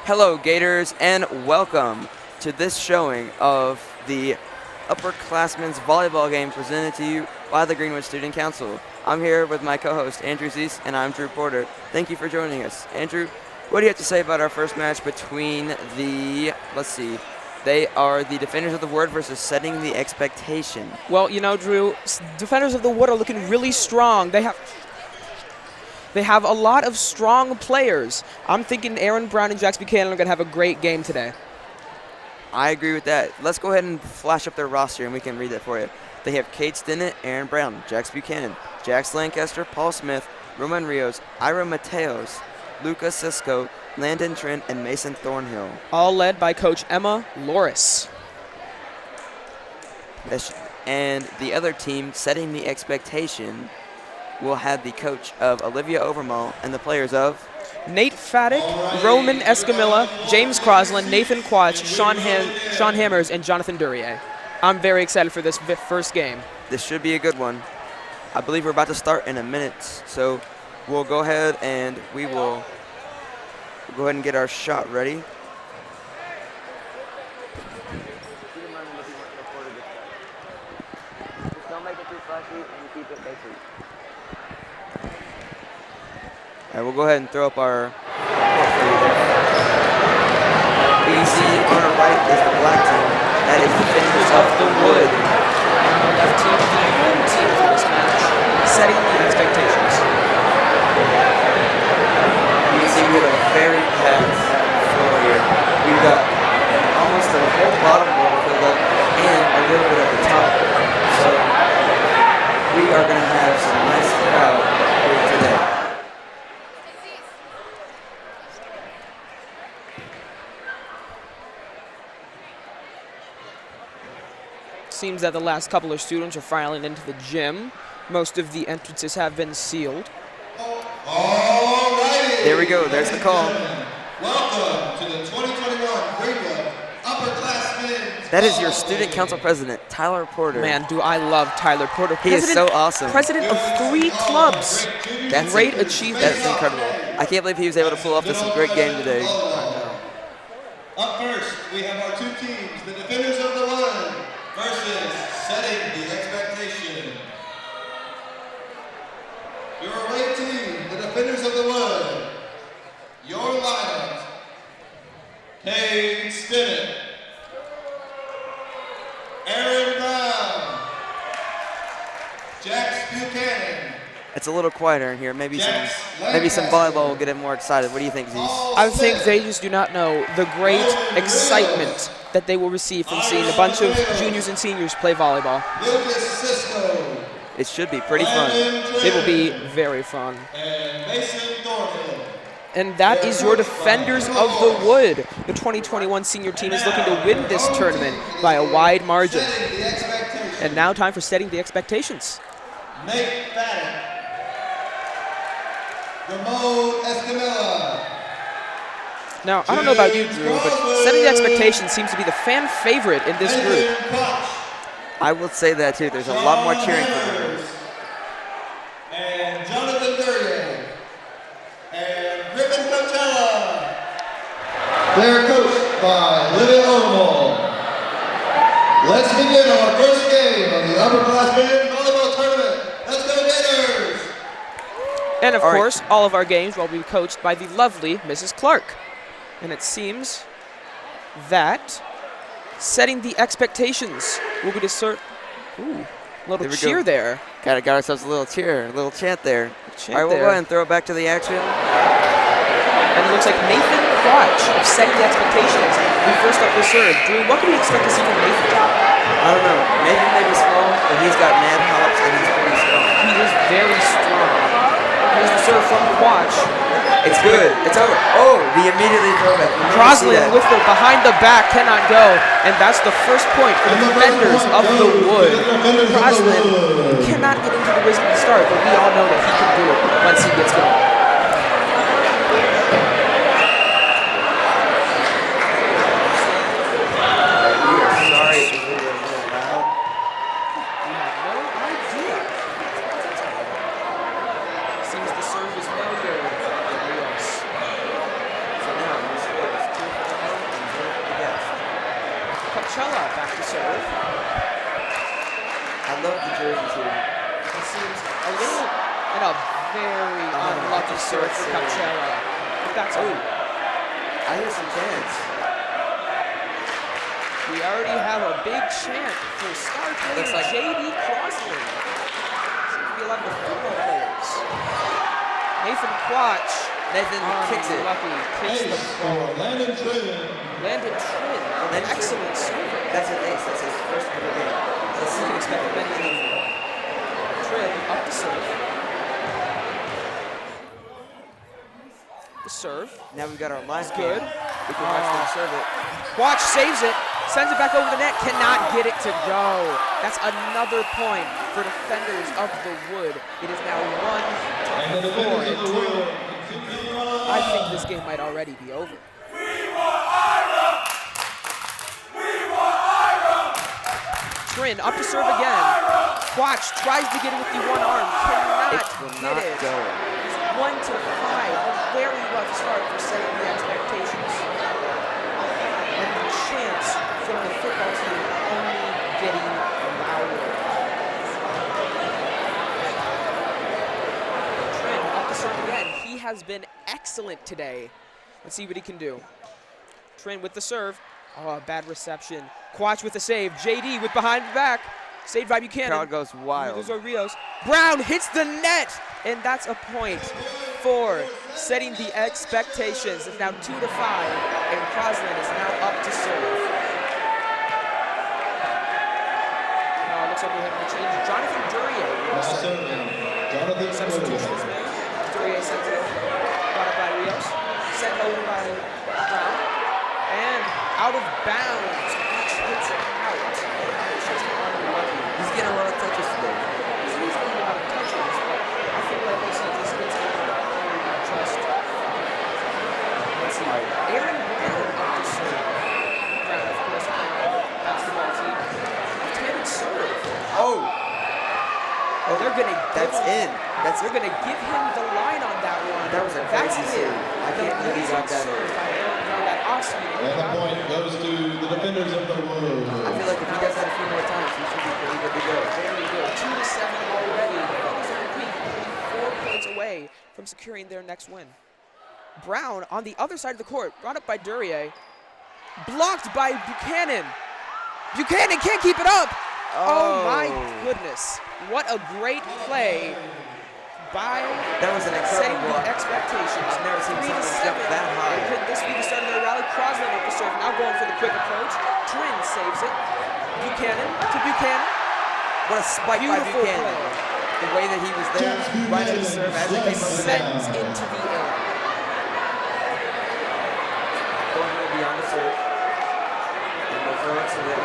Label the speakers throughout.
Speaker 1: Hello, Gators, and welcome to this showing of the Upperclassmen's volleyball game presented to you by the Greenwood Student Council. I'm here with my co-host, Andrew Zeese, and I'm Drew Porter. Thank you for joining us. Andrew, what do you have to say about our first match between they are the Defenders of the Wood versus Setting the Expectation?
Speaker 2: Well, you know, Drew, Defenders of the Wood are looking really strong. They have a lot of strong players. I'm thinking Aaron Brown and Jax Buchanan are going to have a great game today.
Speaker 1: I agree with that. Let's go ahead and flash up their roster, and we can read that for you. They have Kate Stinnett, Aaron Brown, Jax Buchanan, Jax Lancaster, Paul Smith, Roman Rios, Ira Mateos, Luca Cisco, Landon Trent, and Mason Thornhill.
Speaker 2: All led by Coach Emma Loris.
Speaker 1: And the other team, Setting the Expectation, will have the coach of Olivia Overmall and the players of
Speaker 2: Nate Faddick, Roman Escamilla, James Crosland, Nathan Quach, Sean Hammers, and Jonathan Durier. I'm very excited for this first game.
Speaker 1: This should be a good one. I believe we're about to start in a minute, so we'll go ahead and go ahead and get our shot ready. Just don't make it too flashy and keep it basic. All right, we'll go ahead and throw up our report for you there. You see on our right is the black team. That is Defenders of the Wood.
Speaker 2: Our left team, the home team for this match, Setting the Expectations.
Speaker 1: You can see we have a very packed floor here. We've got almost the whole bottom wall filled up and a little bit at the top. So we are going to have some nice crowd here today.
Speaker 2: Seems that the last couple of students are filing into the gym. Most of the entrances have been sealed.
Speaker 3: Alrighty.
Speaker 1: There we go. There's the call.
Speaker 3: Welcome to the 2021 Greenwood Upperclassmen.
Speaker 1: That is your student council president, Tyler Porter.
Speaker 2: Man, do I love Tyler Porter.
Speaker 1: He is so awesome.
Speaker 2: President of 3 clubs.
Speaker 1: That's
Speaker 2: great achievement.
Speaker 1: That's incredible. I can't believe he was able to pull off this great game today.
Speaker 3: Up first, we have our two teams, the Defenders of the Wood versus Setting the Expectation. Your away team, the Defenders of the Wood. Your lineup: Kate Stinnett, Aaron Brown, Jax Buchanan.
Speaker 1: It's a little quieter in here. Maybe some volleyball will get it more excited. What do you think, Zeese?
Speaker 2: I think they just do not know the great excitement that they will receive from seeing a bunch of juniors and seniors play volleyball.
Speaker 3: Lucas Cisco.
Speaker 1: It should be pretty fun.
Speaker 2: It will be very fun.
Speaker 3: And Mason Thornhill.
Speaker 2: And that is your Defenders of the Wood. The 2021 senior team is looking to win this tournament by a wide margin. And now time for Setting the Expectations.
Speaker 3: Nate Faddick. Ramon Escamilla.
Speaker 2: Now, I don't know about you, Drew, but Setting the Expectations seems to be the fan favorite in this group.
Speaker 1: I will say that too. There's a lot more cheering for them.
Speaker 3: And Jonathan Durier. And Griffin Coachella. They're coached by Olivia Overmall. Let's begin our first game of the Upperclassmen Volleyball Tournament. Let's go Gators!
Speaker 2: And of course, all of our games will be coached by the lovely Mrs. Clark. And it seems that Setting the Expectations will be a little cheer there.
Speaker 1: Got ourselves a little cheer, a little chant there. All right, we'll go ahead and throw it back to the action.
Speaker 2: And it looks like Nathan Quach of Setting the Expectations will be first up to serve. Drew, what can we expect to see from Nathan?
Speaker 1: I don't know. Nathan may be small, but he's got mad hops and he's pretty strong.
Speaker 2: He is very strong. Here's the serve from Quach.
Speaker 1: It's good. It's over. Oh, the immediately throwback.
Speaker 2: Crosland with the behind the back cannot go, and that's the first point for the Defenders of the Wood. Crosland cannot get into the rhythm to start, but we all know that he can do it once he gets going.
Speaker 1: We are sorry if it was really loud.
Speaker 2: We have no idea. Seems the serve is no good.
Speaker 1: So now, the score is love the jerseys here.
Speaker 2: It seems a little and a very unlucky serve for Coachella. That's
Speaker 1: I hear some chants.
Speaker 2: We already have a big chant for star player
Speaker 1: like
Speaker 2: J.D. Crossland. Seems to be a lot of the football players. Nathan Quatch.
Speaker 1: Nathan kicks it.
Speaker 2: Lucky. Kicks the ball.
Speaker 3: Landon Trin.
Speaker 2: Landon Trin. An excellent server.
Speaker 1: That's an ace. That's his first ever game.
Speaker 2: Let's see. You can expect many anything. Trin up to serve. The serve.
Speaker 1: Now we've got our line.
Speaker 2: Good.
Speaker 1: We can watch them serve it.
Speaker 2: Quatch saves it. Sends it back over the net. Cannot get it to go. That's another point for defenders of the Wood. It is now 1-4. And Drew, I think this game might already be over. Trin up to serve again. Quatch tries to get it with the one arm. Cannot get it.
Speaker 1: Go.
Speaker 2: 1-5. A very rough start for setting the expectations. And the chance from the football team only getting louder. Trin up to serve again. He has been excellent today. Let's see what he can do. Trin with the serve. Oh, a bad reception. Quatch with the save. JD with behind the back. Saved by Buchanan.
Speaker 1: Crowd goes wild.
Speaker 2: Those are Rios. Brown hits the net, and that's a point for setting the expectations. It's now 2-5, and Crosland is now up to serve. Looks like we have to change. Jonathan Duryea.
Speaker 3: Jonathan
Speaker 2: Substitution is made. Duryea sends it over. Brought up by Rios. Sent over by Brown. And out of bounds. Each hits it out.
Speaker 1: He's getting a lot of touches today.
Speaker 2: He's getting a lot of touches, but I feel like this gets just. Let's see. Aaron Brown up to serve. Brown, of course, basketball team. Left-handed serve.
Speaker 1: Oh,
Speaker 2: they're gonna.
Speaker 1: that's in.
Speaker 2: They're gonna give him the line on that one.
Speaker 1: That was a crazy serve. I can't believe he got that in.
Speaker 3: And the point goes to the defenders of the Wood.
Speaker 1: I feel like if he does that a few more times, he should be pretty good to go.
Speaker 2: Very good. 2-7 already. The Fellas of the Creek 4 points away from securing their next win. Brown on the other side of the court, brought up by Duryea, blocked by Buchanan. Buchanan can't keep it up. Oh my goodness. What a great play by
Speaker 1: That was an
Speaker 2: setting
Speaker 1: incredible
Speaker 2: the
Speaker 1: block.
Speaker 2: expectations.
Speaker 1: I've never seen
Speaker 2: 3-7.
Speaker 1: someone jump that high.
Speaker 2: And could this be the start of their rally? Crosland up the serve, now going for the quick approach. Trin saves it. Buchanan to Buchanan.
Speaker 1: What a spike by
Speaker 2: Beautiful
Speaker 1: Buchanan.
Speaker 2: play.
Speaker 1: The way that he was there, right at the serve as it came over the net.
Speaker 2: Sends into the air.
Speaker 1: Going a little beyond the serve. And we'll throw it so that,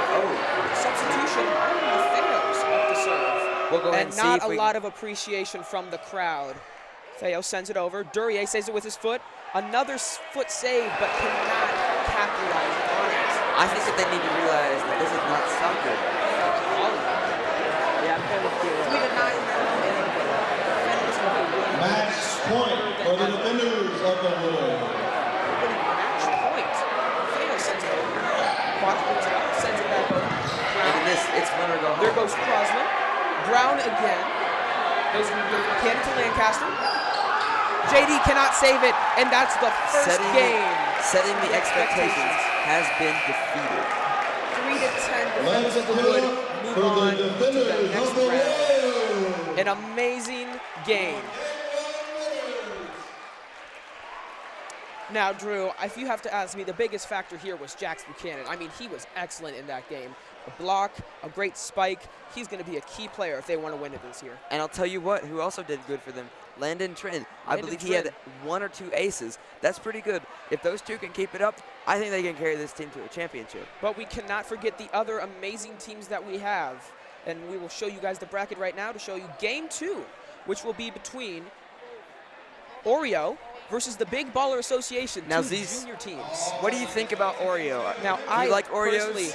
Speaker 2: Substitution on the Theos up the serve.
Speaker 1: We'll go ahead
Speaker 2: And
Speaker 1: and see
Speaker 2: not
Speaker 1: if
Speaker 2: a
Speaker 1: we
Speaker 2: lot of appreciation from the crowd. Theo sends it over. Duryea saves it with his foot. Another foot save, but cannot capitalize on it.
Speaker 1: I think that they need to realize that this is not soccer.
Speaker 2: Yeah, I'm going to do it. 3-9
Speaker 3: Match point for the defenders of the Wood.
Speaker 2: Match point. Theo sends it over. Quatch brings it up, sends it back over.
Speaker 1: Look at this, it's win or go home.
Speaker 2: There goes Crosland. Brown again. Goes from Buchanan to Lancaster. JD cannot save it, and that's the first game.
Speaker 1: Setting the expectations has been defeated.
Speaker 2: 3-10, defenders of the Wood move on to the next round. An amazing game. Now, Drew, if you have to ask me, the biggest factor here was Jax Buchanan. I mean, he was excellent in that game. A block, a great spike. He's going to be a key player if they want to win it this year.
Speaker 1: And I'll tell you what, who also did good for them, Landon Trin. I believe he had 1 or 2 aces. That's pretty good. If those two can keep it up, I think they can carry this team to a championship.
Speaker 2: But we cannot forget the other amazing teams that we have. And we will show you guys the bracket right now to show you Game 2, which will be between Oreo versus the Big Baller Association,
Speaker 1: now,
Speaker 2: two
Speaker 1: these
Speaker 2: junior teams.
Speaker 1: What do you think about Oreo?
Speaker 2: Now,
Speaker 1: do you like Oreos?
Speaker 2: Personally,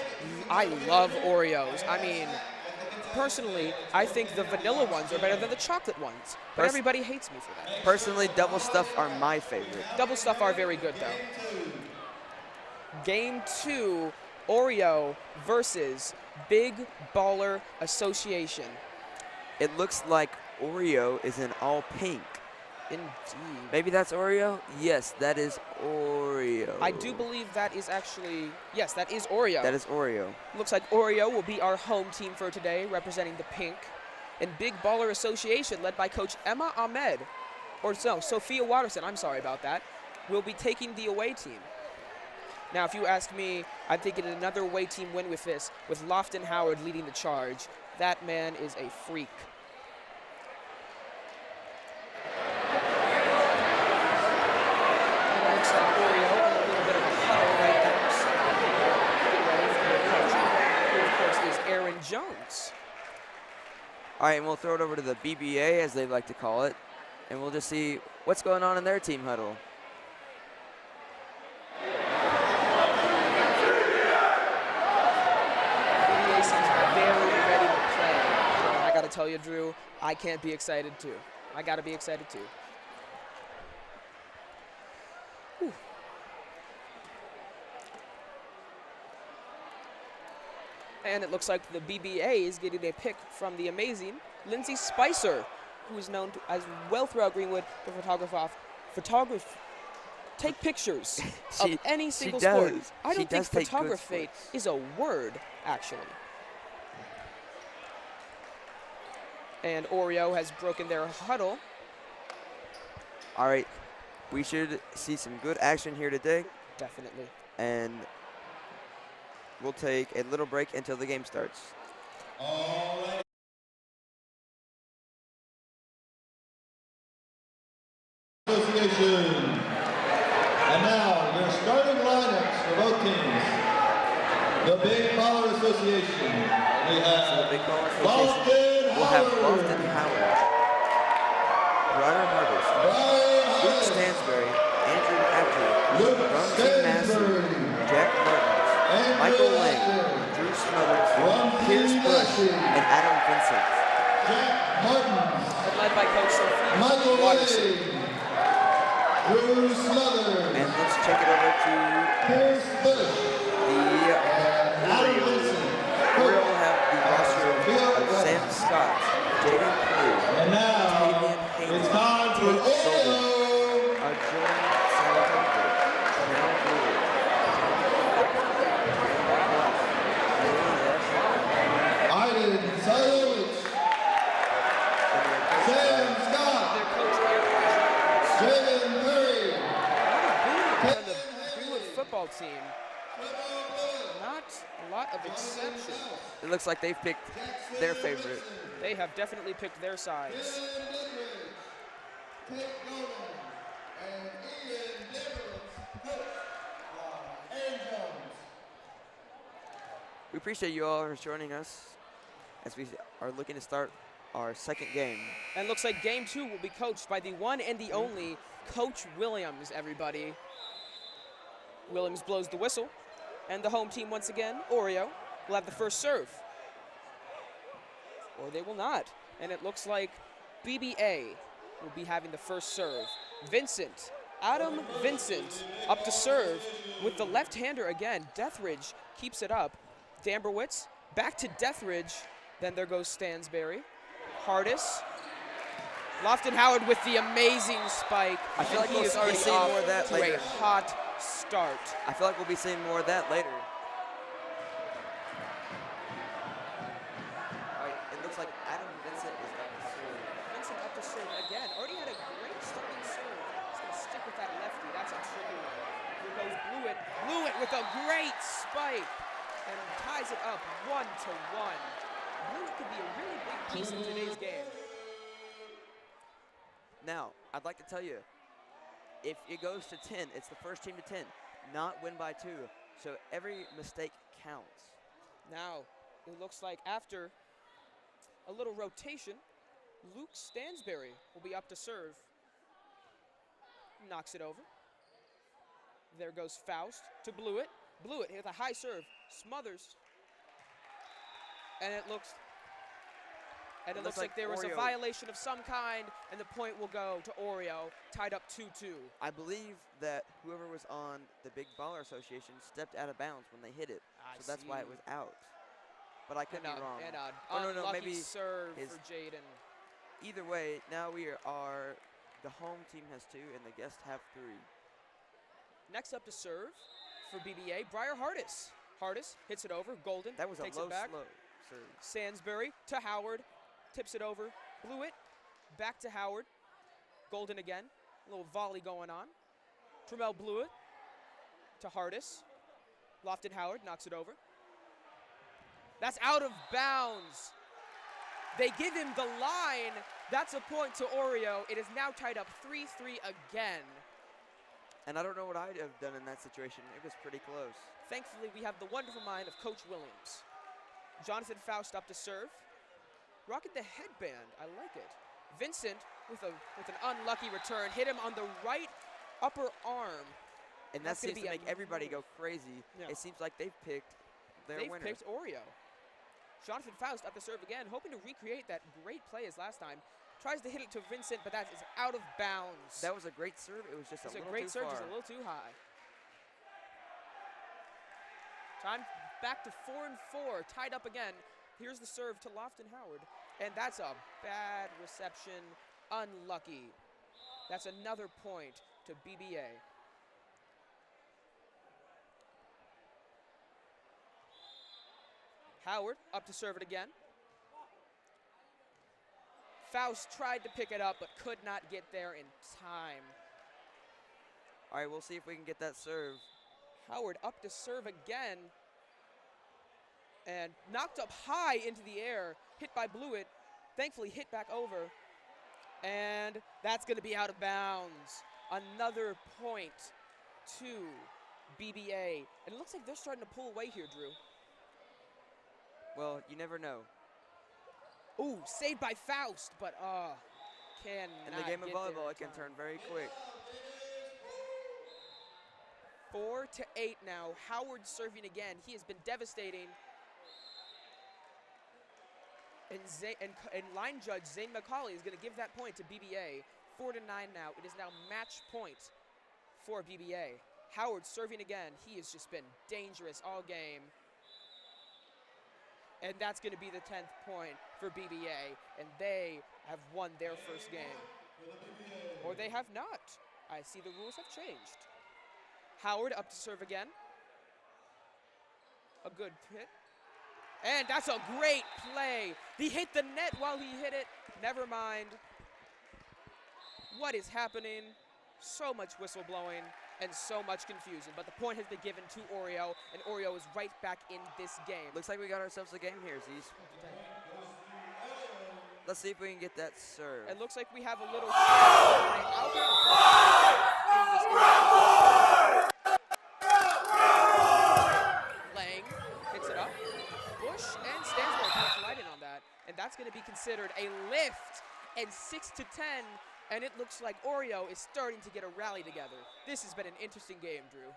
Speaker 2: I love Oreos. I mean, personally, I think the vanilla ones are better than the chocolate ones. But everybody hates me for that.
Speaker 1: Personally, double stuff are my favorite.
Speaker 2: Double stuff are very good, though. Game 2, Oreo versus Big Baller Association.
Speaker 1: It looks like Oreo is in all pink.
Speaker 2: Indeed.
Speaker 1: Maybe that's Oreo? Yes, that is Oreo.
Speaker 2: I do believe that is actually, yes, that is Oreo.
Speaker 1: That is Oreo.
Speaker 2: Looks like Oreo will be our home team for today, representing the pink. And Big Baller Association, led by Coach Emma Ahmed, or no, Sophia Watterson, I'm sorry about that, will be taking the away team. Now, if you ask me, I'm thinking another away team win with this, with Lofton Howard leading the charge. That man is a freak. And it looks like Oreo in a little bit of a huddle right now. So get ready for the coach, who of course is Aaron Jones.
Speaker 1: All right, and we'll throw it over to the BBA, as they like to call it, and we'll just see what's going on in their team huddle.
Speaker 2: BBA seems very ready to play. And I got to tell you, Drew, I can't be excited too. I got to be excited too. Whew. And it looks like the BBA is getting a pick from the amazing Lindsay Spicer, who is known as well throughout Greenwood to take pictures of any single sport. I don't think photography is a word, actually. And Oreo has broken their huddle.
Speaker 1: All right, we should see some good action here today.
Speaker 2: Definitely.
Speaker 1: And we'll take a little break until the game starts.
Speaker 3: All right. Association. And now your starting lineups for both teams. The Big Baller Association. We have
Speaker 1: Big Baller
Speaker 3: Lofton
Speaker 1: We'll have
Speaker 3: Howard.
Speaker 1: Lofton Howard, Brian Harvest, Luke Stansbury, Andrew Hatcher, Rumsey Massey, Jack Martins, Michael Lang, Drew Smothers, Pierce Bush, and Adam Vincent.
Speaker 3: Jack Martins.
Speaker 2: And led by Coach Sophia
Speaker 3: Michael
Speaker 2: Watterson.
Speaker 3: Lang. Drew Smothers.
Speaker 1: And let's check it over to
Speaker 3: Pierce Bush.
Speaker 1: the
Speaker 3: Adam Vincent.
Speaker 1: Oreo will have the roster of Sam Scott, Jaden Crew,
Speaker 3: And now it's time for Oreo.
Speaker 1: Jordan Salvatore, Chanel Brewer,
Speaker 3: Aiden Salovich. Sam Scott.
Speaker 2: Their coach Aaron Jones.
Speaker 3: Jaden Murray.
Speaker 2: From the Greenwood football team. Not a lot of exception.
Speaker 1: It looks like they've picked their favorite.
Speaker 2: They have definitely picked their sides.
Speaker 3: Tate Nolan and Ian Dibbles, coach by Aaron Jones.
Speaker 1: We appreciate you all for joining us as we are looking to start our second game.
Speaker 2: And looks like game 2 will be coached by the one and the only Coach Williams, everybody. Williams blows the whistle. And the home team, once again, Oreo, will have the first serve. Or they will not. And it looks like BBA will be having the first serve. Vincent, Adam Vincent, up to serve with the left-hander again. Deathridge keeps it up. Damberwitz back to Deathridge. Then there goes Stansbury. Hardis. Lofton Howard with the amazing spike.
Speaker 1: I feel like
Speaker 2: he
Speaker 1: we'll
Speaker 2: is already
Speaker 1: see
Speaker 2: off
Speaker 1: more of that
Speaker 2: to
Speaker 1: later.
Speaker 2: a hot start.
Speaker 1: I feel like we'll be seeing more of that later. All right, it looks like Adam Vincent is up to serve.
Speaker 2: Vincent up to serve again. Already had a great starting serve. He's going to stick with that lefty. That's a tricky one. Here goes Blewett. Blewett with a great spike and ties it up 1-1. Blewett could be a really big piece in today's game.
Speaker 1: Now, I'd like to tell you, if it goes to 10, it's the first team to 10, not win by 2. So every mistake counts.
Speaker 2: Now, it looks like after a little rotation, Luke Stansbury will be up to serve. Knocks it over. There goes Faust to Blewett. Blewett with a high serve, Smothers. And it looks like there was a
Speaker 1: Oreo.
Speaker 2: violation of some kind, and the point will go to Oreo, tied up 2-2.
Speaker 1: I believe that whoever was on the Big Baller Association stepped out of bounds when they hit it. So that's why it was out. but I could be wrong.
Speaker 2: And an
Speaker 1: no,
Speaker 2: unlucky
Speaker 1: maybe
Speaker 2: serve for Jaden.
Speaker 1: Either way, now the home team has 2 and the guests have 3.
Speaker 2: Next up to serve for BBA, Briar Hardis. Hardis hits it over. Golden
Speaker 1: That was
Speaker 2: takes
Speaker 1: a low,
Speaker 2: it back.
Speaker 1: slow serve.
Speaker 2: Sansbury to Howard, tips it over. Blewett back to Howard. Golden again. A little volley going on. Tremel Blewett to Hardis. Lofton Howard knocks it over. That's out of bounds. They give him the line. That's a point to Oreo. It is now tied up 3-3 again.
Speaker 1: And I don't know what I'd have done in that situation. It was pretty close.
Speaker 2: Thankfully, we have the wonderful mind of Coach Williams. Jonathan Faust up to serve. Rocking the headband. I like it. Vincent with an unlucky return. Hit him on the right upper arm.
Speaker 1: And that seems to make everybody go crazy.
Speaker 2: Yeah.
Speaker 1: It seems like they've picked their winner.
Speaker 2: They've picked Oreo. Jonathan Faust up to serve again, hoping to recreate that great play as last time. Tries to hit it to Vincent, but that is out of bounds.
Speaker 1: That was a great serve. It was just a little too far.
Speaker 2: It's a great serve, just a little too high. Time back to 4-4, tied up again. Here's the serve to Lofton Howard, and that's a bad reception, unlucky. That's another point to BBA. Howard up to serve it again. Faust tried to pick it up, but could not get there in time.
Speaker 1: All right, we'll see if we can get that serve.
Speaker 2: Howard up to serve again. And knocked up high into the air, hit by Blewett. Thankfully hit back over. And that's going to be out of bounds. Another point to BBA. And it looks like they're starting to pull away here, Drew.
Speaker 1: Well, you never know.
Speaker 2: Ooh, saved by Faust, but can
Speaker 1: in the game of volleyball, it can turn very quick.
Speaker 2: 4-8 now. Howard serving again. He has been devastating. And line judge Zane McCauley is going to give that point to BBA. 4-9 now. It is now match point for BBA. Howard serving again. He has just been dangerous all game. And that's going to be the 10th point for BBA. And they have won their first game. Or they have not. I see the rules have changed. Howard up to serve again. A good hit. And that's a great play. He hit the net while he hit it. Never mind. What is happening? So much whistle blowing and so much confusion. But the point has been given to Oreo, and Oreo is right back in this game.
Speaker 1: Looks like we got ourselves a game here, Zees. Let's see if we can get that serve.
Speaker 2: It looks like we have a little Lang hits it up. Bush and Stansbury comes right in on that. And that's going to be considered a lift. And 6-10. And it looks like Oreo is starting to get a rally together. This has been an interesting game, Drew.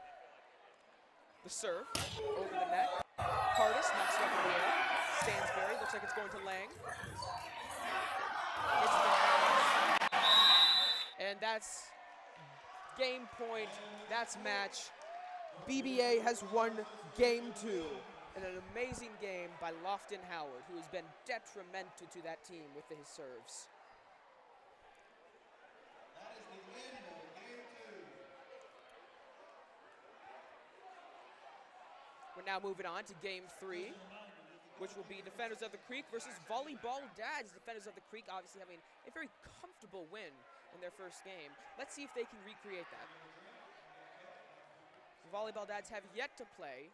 Speaker 2: The serve over the net. Hardis knocks it up in the air. Stansbury looks like it's going to Lang. And that's game point. That's match. BBA has won game 2 in an amazing game by Lofton Howard, who has been detrimental to that team with his serves.
Speaker 3: That is the end of game 2.
Speaker 2: We're now moving on to game 3, which will be Defenders of the Creek versus Volleyball Dads. Defenders of the Creek obviously having a very comfortable win in their first game. Let's see if they can recreate that. The Volleyball Dads have yet to play,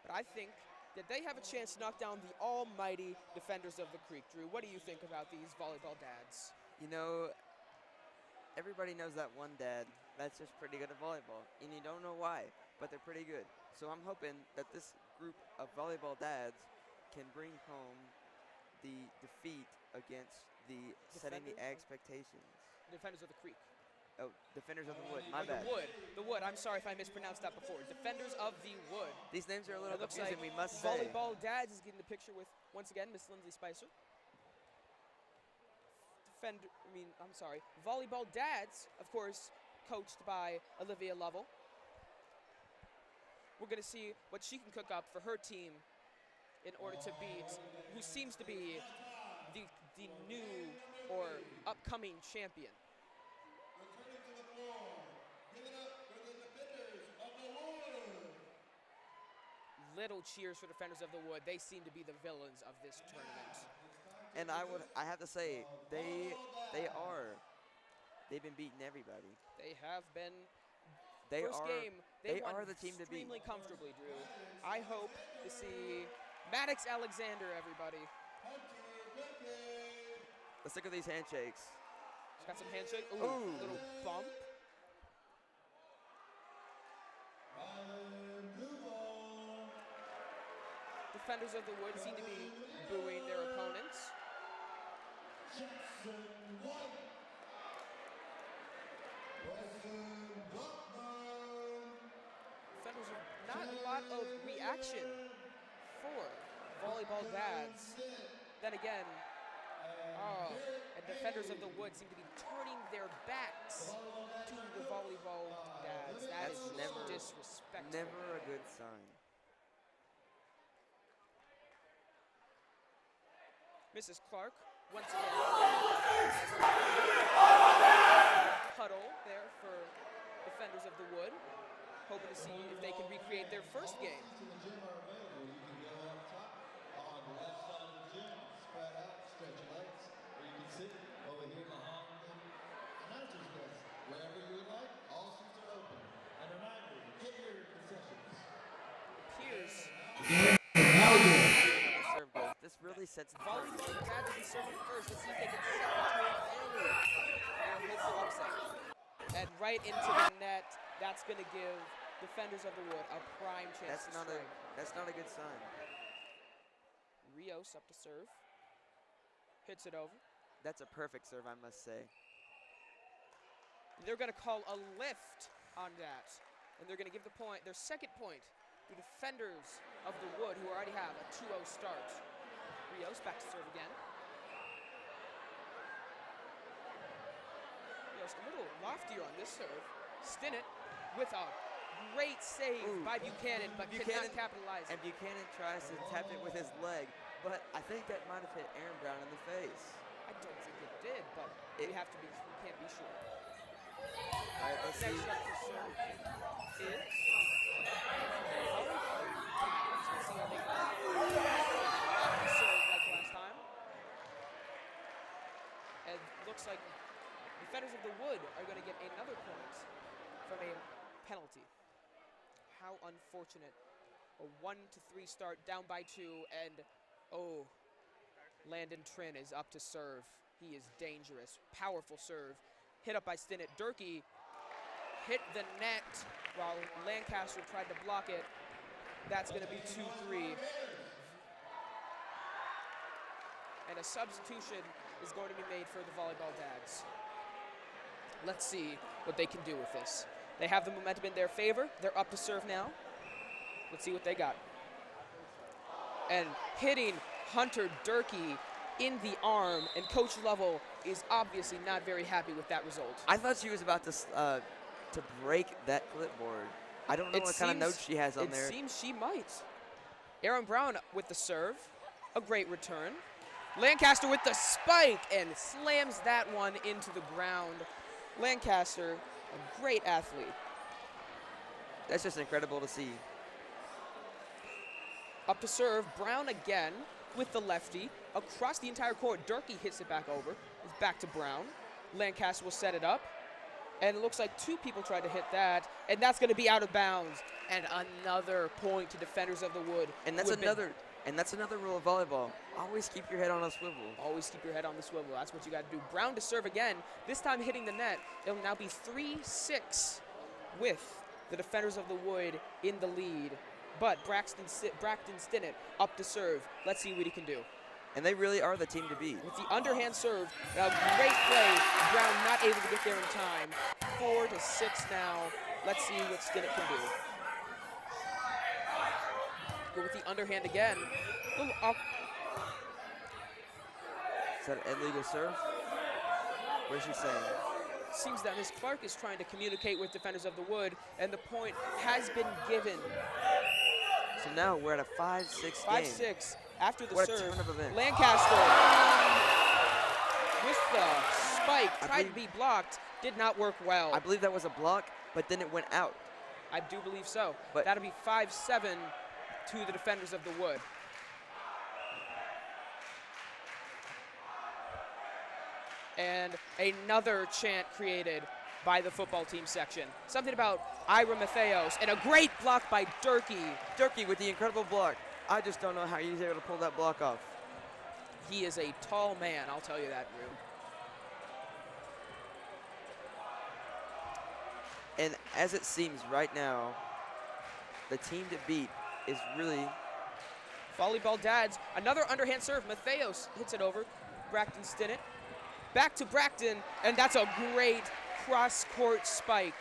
Speaker 2: but I think that they have a chance to knock down the almighty Defenders of the Creek. Drew, what do you think about these Volleyball Dads?
Speaker 1: You know, everybody knows that one dad that's just pretty good at volleyball, and you don't know why, but they're pretty good. So I'm hoping that this group of volleyball dads can bring home the defeat against the setting the expectations.
Speaker 2: Defenders of the Creek.
Speaker 1: Oh, Defenders of the Wood, my bad.
Speaker 2: The Wood. I'm sorry if I mispronounced that before. Defenders of the Wood.
Speaker 1: These names are a little confusing,
Speaker 2: like
Speaker 1: we must say.
Speaker 2: Volleyball Dads is getting the picture with, once again, Miss Lindsay Spicer. Volleyball Dads, of course, coached by Olivia Lovell. We're going to see what she can cook up for her team in order to beat who seems to be the new or upcoming champion.
Speaker 3: Returning to the floor, give it up for the defenders of the wood.
Speaker 2: Little cheers for Defenders of the Wood. They seem to be the villains of this tournament.
Speaker 1: And I have to say, they've been beating everybody.
Speaker 2: They have been.
Speaker 1: They
Speaker 2: First
Speaker 1: are,
Speaker 2: game,
Speaker 1: they
Speaker 2: won
Speaker 1: are the team to beat.
Speaker 2: extremely comfortably, Drew. I hope to see Maddox Alexander, everybody.
Speaker 1: Let's look at these handshakes.
Speaker 2: She's got some handshake. Ooh,
Speaker 1: Ooh.
Speaker 2: little bump. Defenders of the Wood seem to be booing their opponents. Defenders are not a lot of reaction for volleyball dads. Then again, and Defenders of the Wood seem to be turning their backs to the volleyball dads.
Speaker 1: That's
Speaker 2: is
Speaker 1: never
Speaker 2: disrespectful.
Speaker 1: Never a good sign.
Speaker 2: Mrs. Clark, once again, huddle there for Defenders of the Wood, hoping to see if they can recreate their first game.
Speaker 3: To the gym are available. You can go up top on the left side of the gym, spread out, stretch your legs, or you can sit over here behind the announcer's desk. Wherever you would like, all seats are open. And a reminder, get your concessions.
Speaker 2: Appears
Speaker 1: Serve goal. This really sets the tone.
Speaker 2: volleyball dads will be serving first. Let's see if they can set the tone early and hopeful upset. And right into the net. That's going to give Defenders of the Wood a prime chance to strike.
Speaker 1: That's not a good sign.
Speaker 2: Rios up to serve. Hits it over.
Speaker 1: That's a perfect serve, I must say.
Speaker 2: They're going to call a lift on that. And they're going to give the point, their second point, to Defenders of the Wood, who already have a 2-0 start. Rios back to serve again. Rios a little loftier on this serve. Stinnett with a great save by Buchanan, but cannot capitalize.
Speaker 1: And Buchanan tries to tap it with his leg, but I think that might have hit Aaron Brown in the face.
Speaker 2: I don't think it did, but we can't be sure.
Speaker 1: All right, let's see.
Speaker 2: Next up to serve is Let's see how they serve like last time. And looks like Defenders of the Wood are going to get another point from a penalty. How unfortunate. A 1-3 start, down by 2, and Landon Trin is up to serve. He is dangerous. Powerful serve. Hit up by Stinnett. Durkee hit the net while Lancaster tried to block it. That's going to be 2-3. And a substitution is going to be made for the volleyball dads. Let's see what they can do with this. They have the momentum in their favor. They're up to serve now. Let's see what they got. And hitting Hunter Durkee in the arm, and Coach Lovell is obviously not very happy with that result.
Speaker 1: I thought she was about to break that clipboard. I don't know what kind of notes she has on there.
Speaker 2: It seems she might. Aaron Brown with the serve. A great return. Lancaster with the spike and slams that one into the ground. Lancaster, a great athlete.
Speaker 1: That's just incredible to see.
Speaker 2: Up to serve, Brown again with the lefty. Across the entire court, Durkee hits it back over. It's back to Brown. Lancaster will set it up. And it looks like 2 people tried to hit that, and that's going to be out of bounds. And another point to Defenders of the Wood.
Speaker 1: And that's another rule of volleyball. Always keep your head on a swivel.
Speaker 2: Always keep your head on the swivel. That's what you got to do. Brown to serve again, this time hitting the net. It'll now be 3-6 with the Defenders of the Wood in the lead. But Braxton Stinnett up to serve. Let's see what he can do.
Speaker 1: And they really are the team to beat.
Speaker 2: With the underhand serve, a great play. Brown not able to get there in time. 4-6 now. Let's see what Stinnett can do. Go with the underhand again.
Speaker 1: Is that an illegal serve? What is she saying?
Speaker 2: Seems that Ms. Clark is trying to communicate with Defenders of the Wood, and the point has been given.
Speaker 1: So now we're at a 5-6 game.
Speaker 2: 5-6 after the
Speaker 1: What a
Speaker 2: serve.
Speaker 1: turn of events.
Speaker 2: Lancaster with the spike, tried to be blocked, did not work well.
Speaker 1: I believe that was a block, but then it went out.
Speaker 2: I do believe so.
Speaker 1: But
Speaker 2: that'll be 5-7 to the defenders of the Wood. And another chant created by the football team section. Something about Ira Matheos and a great block by Durkee.
Speaker 1: Durkee with the incredible block. I just don't know how he's able to pull that block off.
Speaker 2: He is a tall man, I'll tell you that, Drew.
Speaker 1: And as it seems right now, the team to beat is really...
Speaker 2: Volleyball Dads, another underhand serve. Matheos hits it over. Bracton Stinnett. Back to Bracton, and that's a great cross-court spike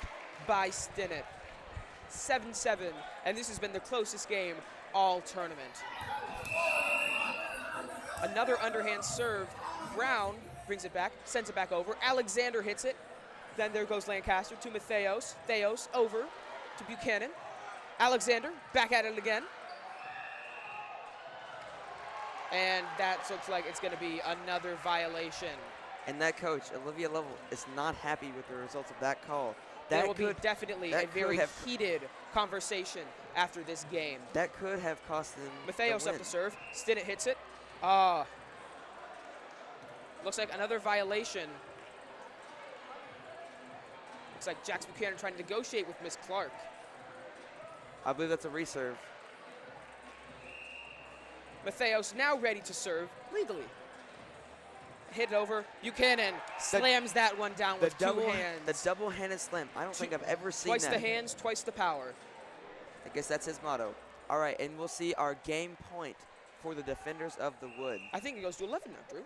Speaker 2: by Stinnett. 7-7, and this has been the closest game all tournament. Another underhand serve. Brown brings it back, sends it back over. Alexander hits it. Then there goes Lancaster to Matheos. Theos over to Buchanan. Alexander back at it again. And that looks like it's going to be another violation.
Speaker 1: And that coach, Olivia Lovell, is not happy with the results of that call.
Speaker 2: There will be definitely a very heated conversation after this game.
Speaker 1: That could have cost them
Speaker 2: Matheos
Speaker 1: the
Speaker 2: up
Speaker 1: win.
Speaker 2: to serve. Stinnett hits it. Looks like another violation. Looks like Jax Buchanan trying to negotiate with Miss Clark.
Speaker 1: I believe that's a reserve.
Speaker 2: Matheos now ready to serve legally. Hit it over. Buchanan slams that one down with two hands.
Speaker 1: The double-handed slam. I don't think I've ever seen that.
Speaker 2: Twice the hands, twice the power.
Speaker 1: I guess that's his motto. All right, and we'll see our game point for the defenders of the Wood.
Speaker 2: I think it goes to 11 now, Drew.